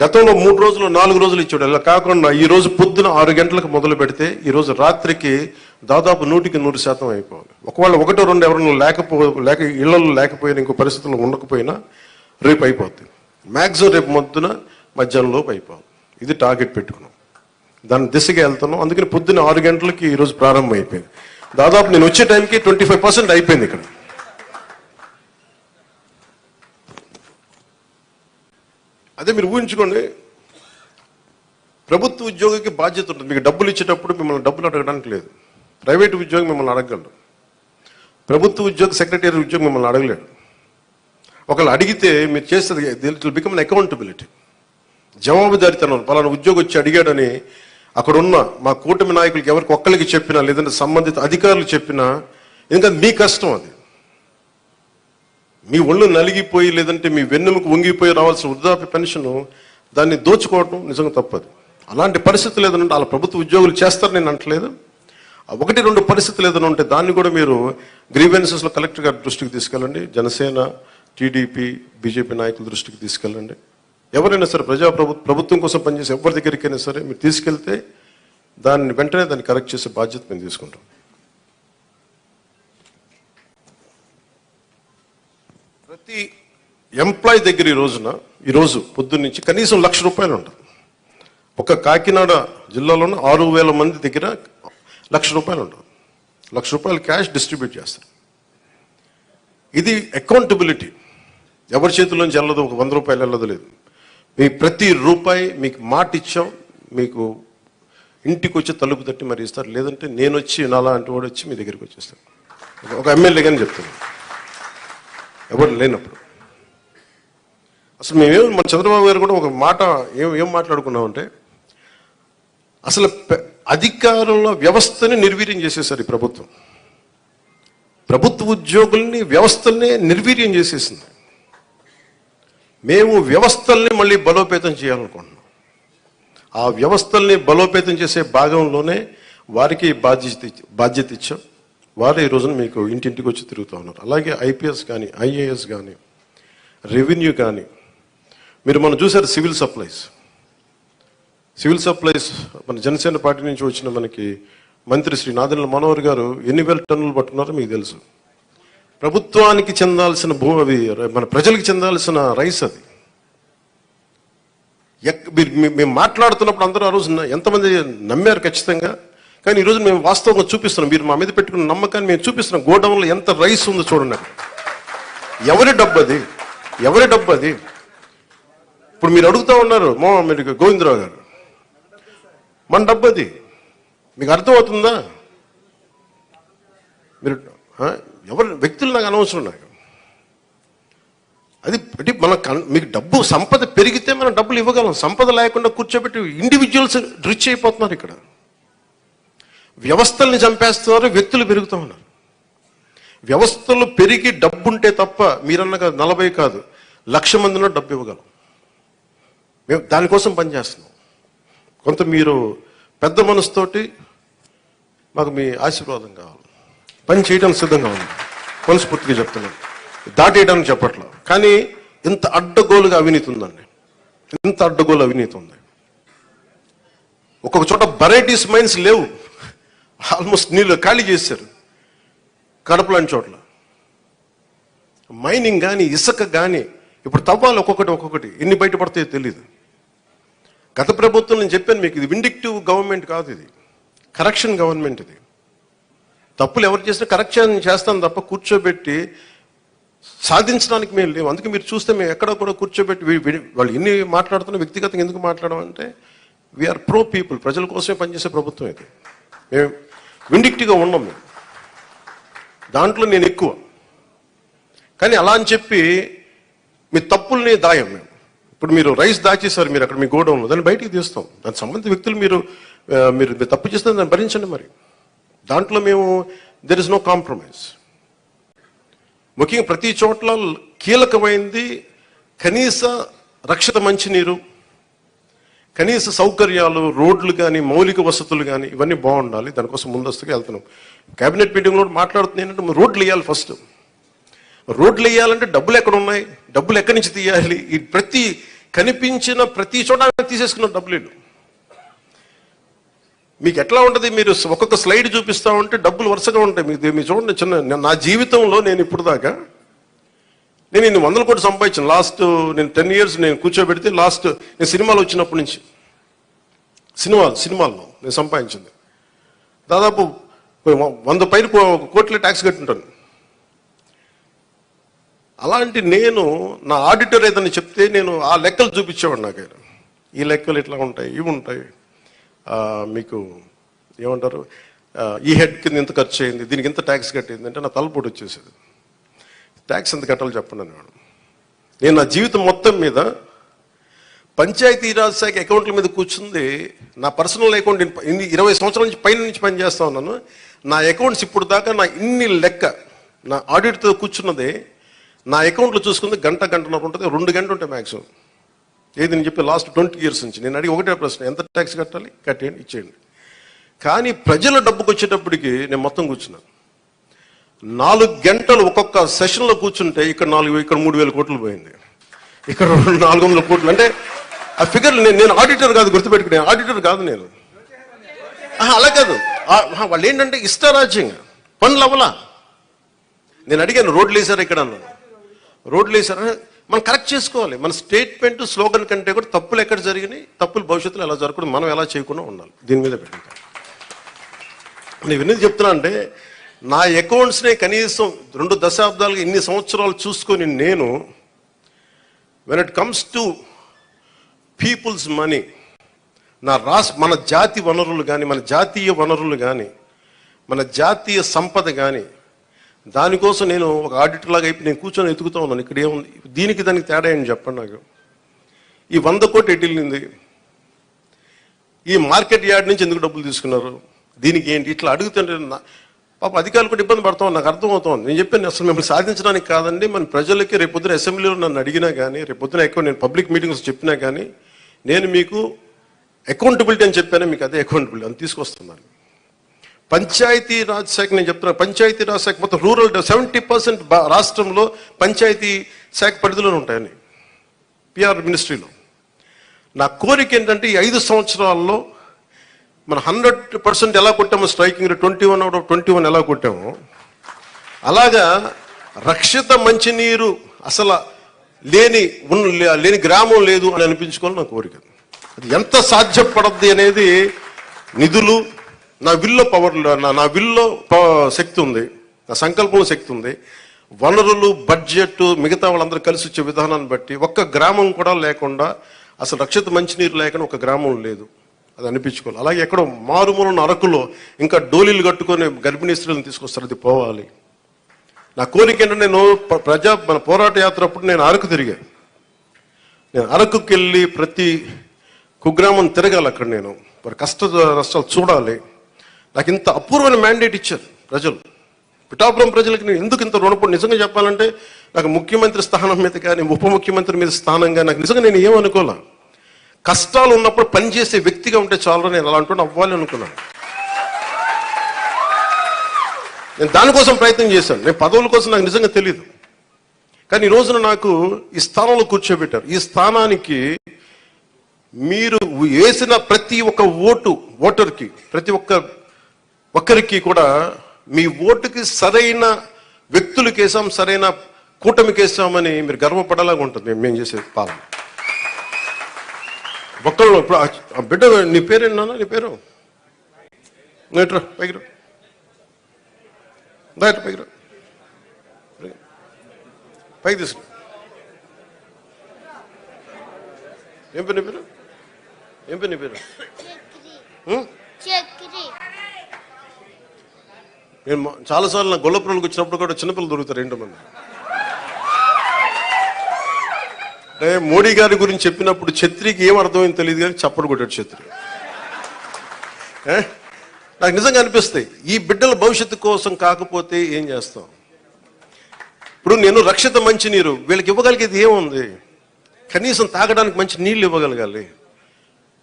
గతంలో 3 రోజులు 4 రోజులు ఇచ్చాడు. అలా కాకుండా ఈ రోజు పొద్దున 6 గంటలకు మొదలు పెడితే ఈ రోజు రాత్రికి దాదాపు 100% అయిపోవాలి. ఒకవేళ 1-2 ఎవరైనా లేక ఇళ్లలో లేకపోయినా ఇంకో పరిస్థితుల్లో ఉండకపోయినా రేపు అయిపోతుంది. మ్యాక్సిమం రేపు పొద్దున మధ్యాహ్నంలోపు అయిపోవాలి. ఇది టార్గెట్ పెట్టుకున్నాం, దాని దిశగా వెళ్తున్నాం. అందుకని పొద్దున్న 6 గంటలకి ఈరోజు ప్రారంభం అయిపోయింది. దాదాపు నేను వచ్చే టైంకి 25% అయిపోయింది ఇక్కడ. అదే మీరు ఊహించుకోండి, ప్రభుత్వ ఉద్యోగికి బాధ్యత ఉంటుంది. మీకు డబ్బులు ఇచ్చేటప్పుడు మిమ్మల్ని డబ్బులు అడగడానికి లేదు. ప్రైవేట్ ఉద్యోగి మిమ్మల్ని అడగలడు, ప్రభుత్వ ఉద్యోగ సెక్రటరీ ఉద్యోగం మిమ్మల్ని అడగలేడు. ఒకళ్ళు అడిగితే మీరు చేసేది ఇట్ విల్ బికమ్ అకౌంటబిలిటీ, జవాబుదారితనం. పలానా ఉద్యోగి వచ్చి అడిగాడని అక్కడ ఉన్న మా కూటమి నాయకులకి ఎవరికి ఒక్కరికి చెప్పినా లేదంటే సంబంధిత అధికారులు చెప్పినా, ఎందుకంటే మీ కష్టం అది. మీ ఒళ్ళు నలిగిపోయి లేదంటే మీ వెన్నెముకు వంగిపోయి రావాల్సిన వృద్ధాప్య పెన్షన్ దాన్ని దోచుకోవడం నిజంగా తప్పదు. అలాంటి పరిస్థితులు ఏదైనా వాళ్ళ ప్రభుత్వ ఉద్యోగులు చేస్తారు నేను అంటలేదు. 1-2 పరిస్థితులు ఏదైనా ఉంటే దాన్ని కూడా మీరు గ్రీవెన్సెస్లో కలెక్టర్ గారి దృష్టికి తీసుకెళ్ళండి, జనసేన, టీడీపీ, బీజేపీ నాయకుల దృష్టికి తీసుకెళ్ళండి. ఎవరైనా సరే ప్రభుత్వం కోసం పనిచేసే ఎవరి దగ్గరికైనా సరే మీరు తీసుకెళ్తే దాన్ని వెంటనే దాన్ని కరెక్ట్ చేసే బాధ్యత మేము తీసుకుంటాం. ప్రతి ఎంప్లాయీ దగ్గర ఈరోజు పొద్దున్న నుంచి కనీసం ₹1,00,000 ఉంటుంది. ఒక కాకినాడ జిల్లాలోనే 6,000 మంది దగ్గర ₹1,00,000 ఉంటుంది. ₹1,00,000 క్యాష్ డిస్ట్రిబ్యూట్ చేస్తారు. ఇది అకౌంటబిలిటీ. ఎవరి చేతుల్లోంచి వెళ్ళదు, ఒక ₹100 వెళ్ళదు లేదు. మీ ప్రతి రూపాయి మీకు మాట ఇచ్చాం, మీకు ఇంటికి వచ్చి తలుపు తట్టి మరి ఇస్తారు. లేదంటే నేను వచ్చి నాలా అంటే వాడు వచ్చి మీ దగ్గరికి వచ్చేస్తాను. ఒక ఎమ్మెల్యే కానీ చెప్తాను, ఎవరు లేనప్పుడు. అసలు మేమేం మన చంద్రబాబు గారు కూడా ఒక మాట ఏం మాట్లాడుకున్నామంటే, అసలు అధికారంలో వ్యవస్థని నిర్వీర్యం చేసేసారు ఈ ప్రభుత్వం. ప్రభుత్వ ఉద్యోగుల్ని వ్యవస్థల్ని నిర్వీర్యం చేసేసింది. మేము వ్యవస్థల్ని మళ్ళీ బలోపేతం చేయాలనుకుంటున్నాం. ఆ వ్యవస్థల్ని బలోపేతం చేసే భాగంలోనే వారికి బాధ్యత ఇచ్చాం. వారు ఈ రోజున మీకు ఇంటింటికి వచ్చి తిరుగుతూ ఉన్నారు. అలాగే ఐపీఎస్ కానీ, ఐఏఎస్ కానీ, రెవెన్యూ కానీ. మీరు మనం చూసారు సివిల్ సప్లైస్ మన జనసేన పార్టీ నుంచి వచ్చిన మనకి మంత్రి శ్రీ నాదెండ్ల మనోహర్ గారు ఎన్ని వేల టన్నులు పట్టుకున్నారో మీకు తెలుసు. ప్రభుత్వానికి చెందాల్సిన అవి మన ప్రజలకు చెందాల్సిన రైస్ అది. మేము మాట్లాడుతున్నప్పుడు అందరూ ఆ రోజు ఎంతమంది నమ్మారు ఖచ్చితంగా. కానీ ఈరోజు మేము వాస్తవంగా చూపిస్తున్నాం. మీరు మా మీద పెట్టుకున్న నమ్మకాన్ని మేము చూపిస్తున్నాం. గోడౌన్లో ఎంత రైస్ ఉందో చూడండి. ఎవరి డబ్బు అది? ఇప్పుడు మీరు అడుగుతూ ఉన్నారు మీరు గోవిందరావు గారు, మన డబ్బు అది. మీకు అర్థమవుతుందా? మీరు ఎవరు వ్యక్తులు నాకు అనవసరం. నాకు అది మీకు డబ్బు సంపద పెరిగితే మనం డబ్బులు ఇవ్వగలం. సంపద లేకుండా కూర్చోబెట్టి ఇండివిజువల్స్ రిచ్ అయిపోతున్నారు. ఇక్కడ వ్యవస్థల్ని చంపేస్తున్నారు, వ్యక్తులు పెరుగుతూ ఉన్నారు. వ్యవస్థలు పెరిగి డబ్బుంటే తప్ప మీరన్నగా 40 కాదు 1,00,000 మందిలో డబ్బు ఇవ్వగలం. మేము దానికోసం పనిచేస్తున్నాం. కొంత మీరు పెద్ద మనసుతోటి మాకు మీ ఆశీర్వాదం కావాలి. పని చేయడానికి సిద్ధంగా ఉంది, మనస్ఫూర్తిగా చెప్తున్నాను. దాటేయడానికి చెప్పట్లా. కానీ ఇంత అడ్డగోలుగా అవినీతి ఉందండి, ఇంత అడ్డగోలు అవినీతి ఉంది. ఒక్కొక్క చోట వెరైటీస్ మైన్స్ లేవు, ఆల్మోస్ట్ నీళ్ళు ఖాళీ చేశారు. కడప లాంటి చోట్ల మైనింగ్ కానీ, ఇసుక కానీ ఇప్పుడు తవ్వాలి ఒక్కొక్కటి ఎన్ని బయటపడతాయో తెలియదు. గత ప్రభుత్వం నేను చెప్పాను మీకు, ఇది విండిక్టివ్ గవర్నమెంట్ కాదు, ఇది కరెక్షన్ గవర్నమెంట్. ఇది తప్పులు ఎవరు చేసినా కరెక్షన్ చేస్తాం తప్ప కూర్చోబెట్టి సాధించడానికి మేము లేవు. అందుకే మీరు చూస్తే మేము ఎక్కడ కూడా కూర్చోబెట్టి వాళ్ళు ఎన్ని మాట్లాడుతున్నా వ్యక్తిగతంగా ఎందుకు మాట్లాడమంటే వీఆర్ ప్రో పీపుల్, ప్రజల కోసమే పనిచేసే ప్రభుత్వం ఇది. మేము విండిక్టివ్గా ఉన్నాం. మేము దాంట్లో నేను ఎక్కువ. కానీ అలా అని చెప్పి మీ తప్పుల్ని దాయం మేము. ఇప్పుడు మీరు రైస్ దాచేశారు, మీరు అక్కడ మీ గోడౌన్లో, దాన్ని బయటికి తీస్తాం. దానికి సంబంధించిన వ్యక్తులు మీరు తప్పు చేస్తే దాన్ని భరించండి. మరి దాంట్లో మేము దెర్ ఇస్ నో కాంప్రమైజ్. ముఖ్యంగా ప్రతి చోట్ల కీలకమైంది కనీస రక్షిత మంచినీరు, కనీస సౌకర్యాలు, రోడ్లు కానీ, మౌలిక వసతులు కానీ ఇవన్నీ బాగుండాలి. దానికోసం ముందస్తుగా వెళ్తున్నాం. కేబినెట్ మీటింగ్లో మాట్లాడుతుంది ఏంటంటే రోడ్లు వేయాలి ఫస్ట్. రోడ్లు వేయాలంటే డబ్బులు ఎక్కడ ఉన్నాయి, డబ్బులు ఎక్కడి నుంచి తీయాలి, ఈ ప్రతి కనిపించిన ప్రతి చోట తీసేసుకున్న డబ్బులు. మీకు ఎట్లా ఉంటుంది, మీరు ఒక్కొక్క స్లైడ్ చూపిస్తా ఉంటే డబ్బులు వరుసగా ఉంటాయి. మీరు చూడండి, చిన్న నా జీవితంలో నేను ఇప్పుడు దాకా నేను ఇన్ని 100 కోట్లు సంపాదించాను. లాస్ట్ నేను 10 years నేను కూర్చోబెడితే లాస్ట్ నేను సినిమాలు వచ్చినప్పటి నుంచి సినిమాల్లో నేను సంపాదించింది దాదాపు 100 పైన కోట్ల ట్యాక్స్ కట్టుంటాను. అలాంటి నేను నా ఆడిటర్ ఏదైనా చెప్తే నేను ఆ లెక్కలు చూపించేవాడు. నాకు ఆయన ఈ లెక్కలు ఇట్లా ఉంటాయి, ఇవి ఉంటాయి, మీకు ఏమంటారు, ఈ హెడ్ కింద ఇంత ఖర్చు అయింది, దీనికి ఇంత ట్యాక్స్ కట్టింది అంటే నా తలపోటు వచ్చేసేది. ట్యాక్స్ ఎంత కట్టాలో చెప్పండి అనేవాడు. నేను నా జీవితం మొత్తం మీద పంచాయతీరాజ్ శాఖ అకౌంట్ల మీద కూర్చుంది నా పర్సనల్ అకౌంట్. 20 సంవత్సరాల నుంచి పైన నుంచి పనిచేస్తా ఉన్నాను. నా అకౌంట్స్ ఇప్పుడు దాకా నా ఇన్ని లెక్క నా ఆడిట్తో కూర్చున్నది నా అకౌంట్లో చూసుకుంది గంటన్నర ఉంటుంది, 2 గంటలు ఉంటాయి మ్యాక్సిమం. ఏది నేను చెప్పి లాస్ట్ 20 years నుంచి నేను అడిగి ఒకటే ప్రశ్న, ఎంత ట్యాక్స్ కట్టాలి, కట్టేయండి, ఇచ్చేయండి. కానీ ప్రజల డబ్బుకు వచ్చేటప్పటికి నేను మొత్తం కూర్చున్నాను. 4 గంటలు ఒక్కొక్క సెషన్లో కూర్చుంటే ఇక్కడ 3,000 కోట్లు పోయింది, ఇక్కడ 400 కోట్లు. అంటే ఆ ఫిగర్ నేను ఆడిటర్ కాదు, గుర్తుపెట్టుకునే ఆడిటర్ కాదు నేను. అలా కాదు, వాళ్ళు ఏంటంటే ఇష్టారాజ్యంగా పనులు అవ్వలా. నేను అడిగాను, రోడ్లు వేసారా ఇక్కడ అన్నాను. రోడ్లు వేసారా, మనం కరెక్ట్ చేసుకోవాలి. మన స్టేట్మెంట్ స్లోగన్ కంటే కూడా తప్పులు ఎక్కడ జరిగినాయి, తప్పులు భవిష్యత్తులో ఎలా జరగకూడదు, మనం ఎలా చేయకుండా ఉండాలి, దీని మీద పెట్టింది. నేను ఎందుకు చెప్తున్నా అంటే నా అకౌంట్స్నే కనీసం 2 దశాబ్దాలుగా ఇన్ని సంవత్సరాలు చూసుకొని నేను when it comes to peoples money, మన జాతి వనరులు కానీ, మన జాతీయ వనరులు కానీ, మన జాతీయ సంపద కానీ, దానికోసం నేను ఒక ఆడిటర్ లాగా అయిపోయి నేను కూర్చొని ఎతుకుతూ ఉన్నాను. ఇక్కడ ఏముంది, దీనికి దానికి తేడా ఏంటి చెప్పండి నాకు. ఈ 100 కోట్లు ఎటు వెళ్ళింది, ఈ మార్కెట్ యార్డ్ నుంచి ఎందుకు డబ్బులు తీసుకున్నారు, దీనికి ఏంటి, ఇట్లా అడుగుతుంటే పాప అధికారులు కూడా ఇబ్బంది పడతాం. నాకు అర్థమవుతోంది. నేను చెప్పాను, అసలు మిమ్మల్ని సాధించడానికి కాదండి, మన ప్రజలకి రేపొద్దున అసెంబ్లీలో నన్ను అడిగినా కానీ, రేపొద్దున ఎక్కువ నేను పబ్లిక్ మీటింగ్స్ చెప్పినా కానీ, నేను మీకు అకౌంటబిలిటీ అని చెప్పాను, మీకు అదే అకౌంటబిలిటీ అని తీసుకొస్తున్నాను. పంచాయతీ రాజ్ శాఖ నేను చెప్తున్నాను, పంచాయతీ రాజ్ శాఖ మొత్తం రూరల్ 70% రాష్ట్రంలో పంచాయతీ శాఖ పరిధిలో ఉంటాయని పిఆర్ మినిస్ట్రీలో. నా కోరిక ఏంటంటే ఈ 5 సంవత్సరాల్లో మనం 100% ఎలా కొట్టామో, స్ట్రైకింగ్ 21/21 ఎలా కొట్టామో, అలాగా రక్షిత మంచినీరు అసలు లేని గ్రామం లేదు అని అనిపించుకోవాలి నా కోరిక. అది ఎంత సాధ్యపడద్ది అనేది నిధులు, నా విల్లో పవర్, నా విల్లో శక్తి ఉంది, నా సంకల్పంలో శక్తి ఉంది, వనరులు, బడ్జెట్, మిగతా వాళ్ళందరూ కలిసి వచ్చే విధానాన్ని బట్టి ఒక్క గ్రామం కూడా లేకుండా, అసలు రక్షిత మంచినీరు లేకుండా ఒక గ్రామం లేదు, అది అనిపించుకోవాలి. అలాగే ఎక్కడో మారుమూలన అరకులో ఇంకా డోలీలు కట్టుకొని గర్భిణీ స్త్రీలను తీసుకొస్తారు, అది పోవాలి. నా కోరిక ఏంటంటే నేను మన పోరాట యాత్ర అప్పుడు నేను అరకు తిరిగాను. నేను అరకుకి వెళ్ళి ప్రతి కుగ్రామం తిరగాలి, అక్కడ నేను మరి నష్టాలు చూడాలి. నాకు ఇంత అపూర్వమైన మ్యాండేట్ ఇచ్చారు ప్రజలు, పిఠాపురం ప్రజలకి. నేను ఎందుకు ఇంత రుణపడి, నిజంగా చెప్పాలంటే నాకు ముఖ్యమంత్రి స్థానం మీద కానీ, ఉప ముఖ్యమంత్రి మీద స్థానంగా నాకు నిజంగా నేను ఏమనుకోలే. కష్టాలు ఉన్నప్పుడు పనిచేసే వ్యక్తిగా ఉంటే చాలా, నేను అలా అంటూ అవ్వాలి అనుకున్నాను. నేను దానికోసం ప్రయత్నం చేశాను. నేను పదవుల కోసం నాకు నిజంగా తెలియదు, కానీ ఈ రోజున నాకు ఈ స్థానంలో కూర్చోబెట్టారు. ఈ స్థానానికి మీరు వేసిన ప్రతి ఒక్క ఓటర్కి, ప్రతి ఒక్కరికి కూడా మీ ఓటుకి సరైన వ్యక్తులకు వేసాం, సరైన కూటమికి వేసామని మీరు గర్వపడేలాగా ఉంటుంది మేము చేసే పాలన. ఒక్కళ్ళు ఇప్పుడు ఆ బిడ్డ, నీ పేరేనా, నీ పేరు నేట్రా పైకి రా, పైకి రా, పైకి తీసుకు. ఏం పేరు నీ పేరు, ఏం పేరు నీ పేరు? నేను చాలాసార్లు నా గొల్లపురంకి వచ్చినప్పుడు కూడా చిన్నపిల్లలు దొరుకుతారు 2 మంది. అంటే మోడీ గారి గురించి చెప్పినప్పుడు ఛత్రికి ఏం అర్థమైంది తెలియదు కానీ చప్పడు కొట్టాడు ఛత్రి. నాకు నిజంగా అనిపిస్తాయి, ఈ బిడ్డల భవిష్యత్తు కోసం కాకపోతే ఏం చేస్తాం. ఇప్పుడు నేను రక్షిత మంచినీరు వీళ్ళకి ఇవ్వగలిగేది ఏముంది, కనీసం తాగడానికి మంచి నీళ్ళు ఇవ్వగలగాలి,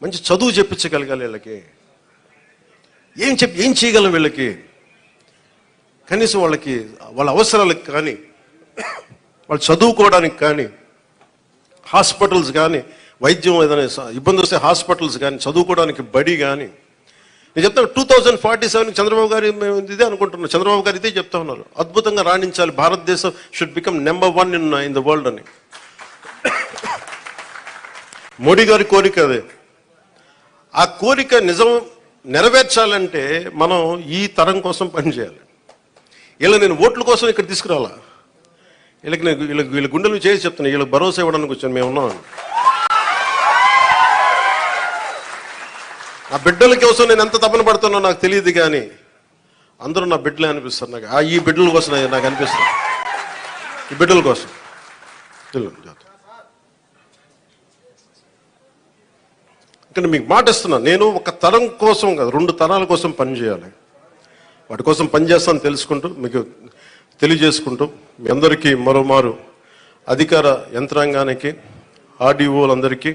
మంచి చదువు చెప్పించగలగాలి, వీళ్ళకి ఏం చేయగలం వీళ్ళకి. కనీసం వాళ్ళకి వాళ్ళ అవసరాలకు కానీ వాళ్ళు చదువుకోవడానికి కానీ హాస్పిటల్స్ కానీ వైద్యం ఏదైనా ఇబ్బంది వస్తే హాస్పిటల్స్ కానీ చదువుకోవడానికి బడి కానీ నేను చెప్తాను 2047 చంద్రబాబు గారు మేము ఇదే అనుకుంటున్నాం. చంద్రబాబు గారు ఇదే చెప్తా ఉన్నారు, అద్భుతంగా రాణించాలి భారతదేశం, should become number 1 in the world అని. మోడీ గారి కోరిక అదే. ఆ కోరిక నిజం నెరవేర్చాలంటే మనం ఈ తరం కోసం పనిచేయాలి. ఇలా నేను ఓట్ల కోసం ఇక్కడ తీసుకురావాలా, వీళ్ళ గుండెలు చేసి చెప్తున్నా, వీళ్ళకి భరోసా ఇవ్వడానికి వచ్చాను మేము ఉన్నామని. ఆ బిడ్డల కోసం నేను ఎంత తపన పడుతున్నా నాకు తెలియదు, కానీ అందరూ నా బిడ్డలే అనిపిస్తారు నాకు. ఈ బిడ్డల కోసం నాకు అనిపిస్తుంది, ఈ బిడ్డల కోసం. ఇక్కడ మీకు మాట ఇస్తున్నా, నేను ఒక తరం కోసం కాదు 2 తరాల కోసం పనిచేయాలి. వాటి కోసం పనిచేస్తాను తెలుసుకుంటూ మీకు తెలియజేసుకుంటూ మీ అందరికీ మరోమారు అధికార యంత్రాంగానికి, ఆర్డీఓలందరికీ,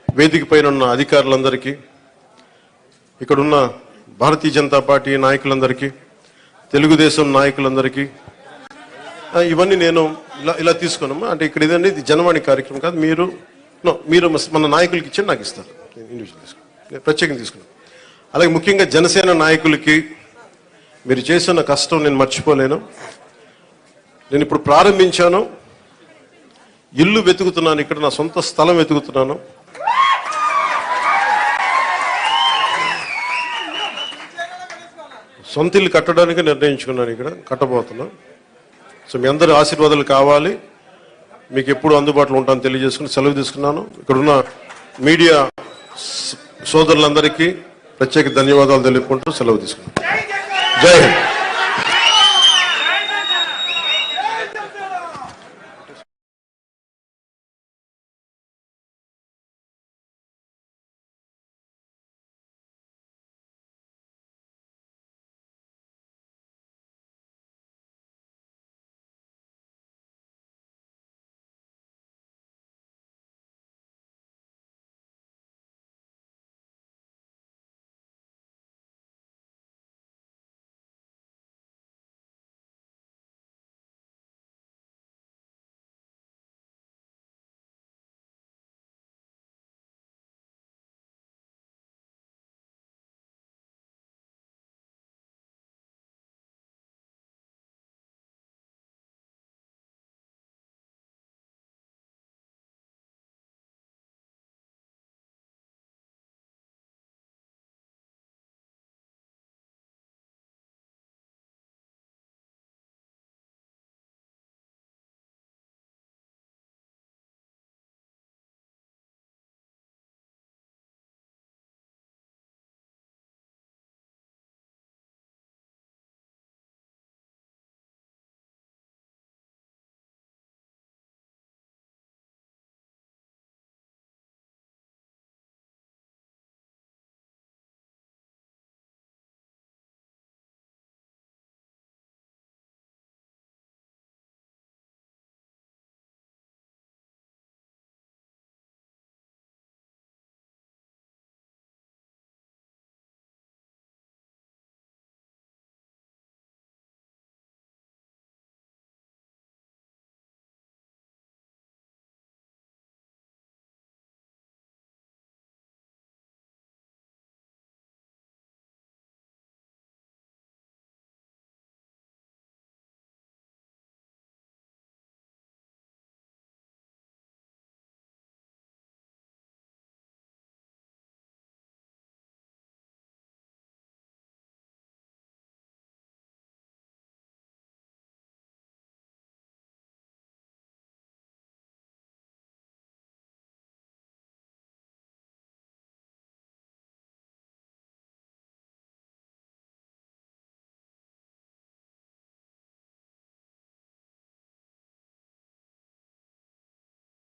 వేదిక పైన ఉన్న అధికారులందరికీ, ఇక్కడున్న భారతీయ జనతా పార్టీ నాయకులందరికీ, తెలుగుదేశం నాయకులందరికీ, ఇవన్నీ నేను ఇలా తీసుకున్నాము. అంటే ఇక్కడ ఇదండి, ఇది జనవాణి కార్యక్రమం కాదు. మీరు మన నాయకులకి ఇచ్చి నాకు ఇస్తారు, నేను ఇండివిజువల్ తీసుకున్నాను, నేను ప్రత్యేకంగా తీసుకున్నాను. అలాగే ముఖ్యంగా జనసేన నాయకులకి మీరు చేసిన కష్టం నేను మర్చిపోలేను. నేను ఇప్పుడు ప్రారంభించాను, ఇల్లు వెతుకుతున్నాను, ఇక్కడ నా సొంత స్థలం వెతుకుతున్నాను. సొంత ఇల్లు కట్టడానికి నిర్ణయించుకున్నాను, ఇక్కడ కట్టబోతున్నాను. సో మీ అందరి ఆశీర్వాదాలు కావాలి, మీకు ఎప్పుడు అందుబాటులో ఉంటాను తెలియజేసుకుని సెలవు తీసుకున్నాను. ఇక్కడున్న మీడియా సోదరులందరికీ ప్రత్యేక ధన్యవాదాలు తెలుపుకుంటూ సెలవు తీసుకున్నాను. జై హింద్.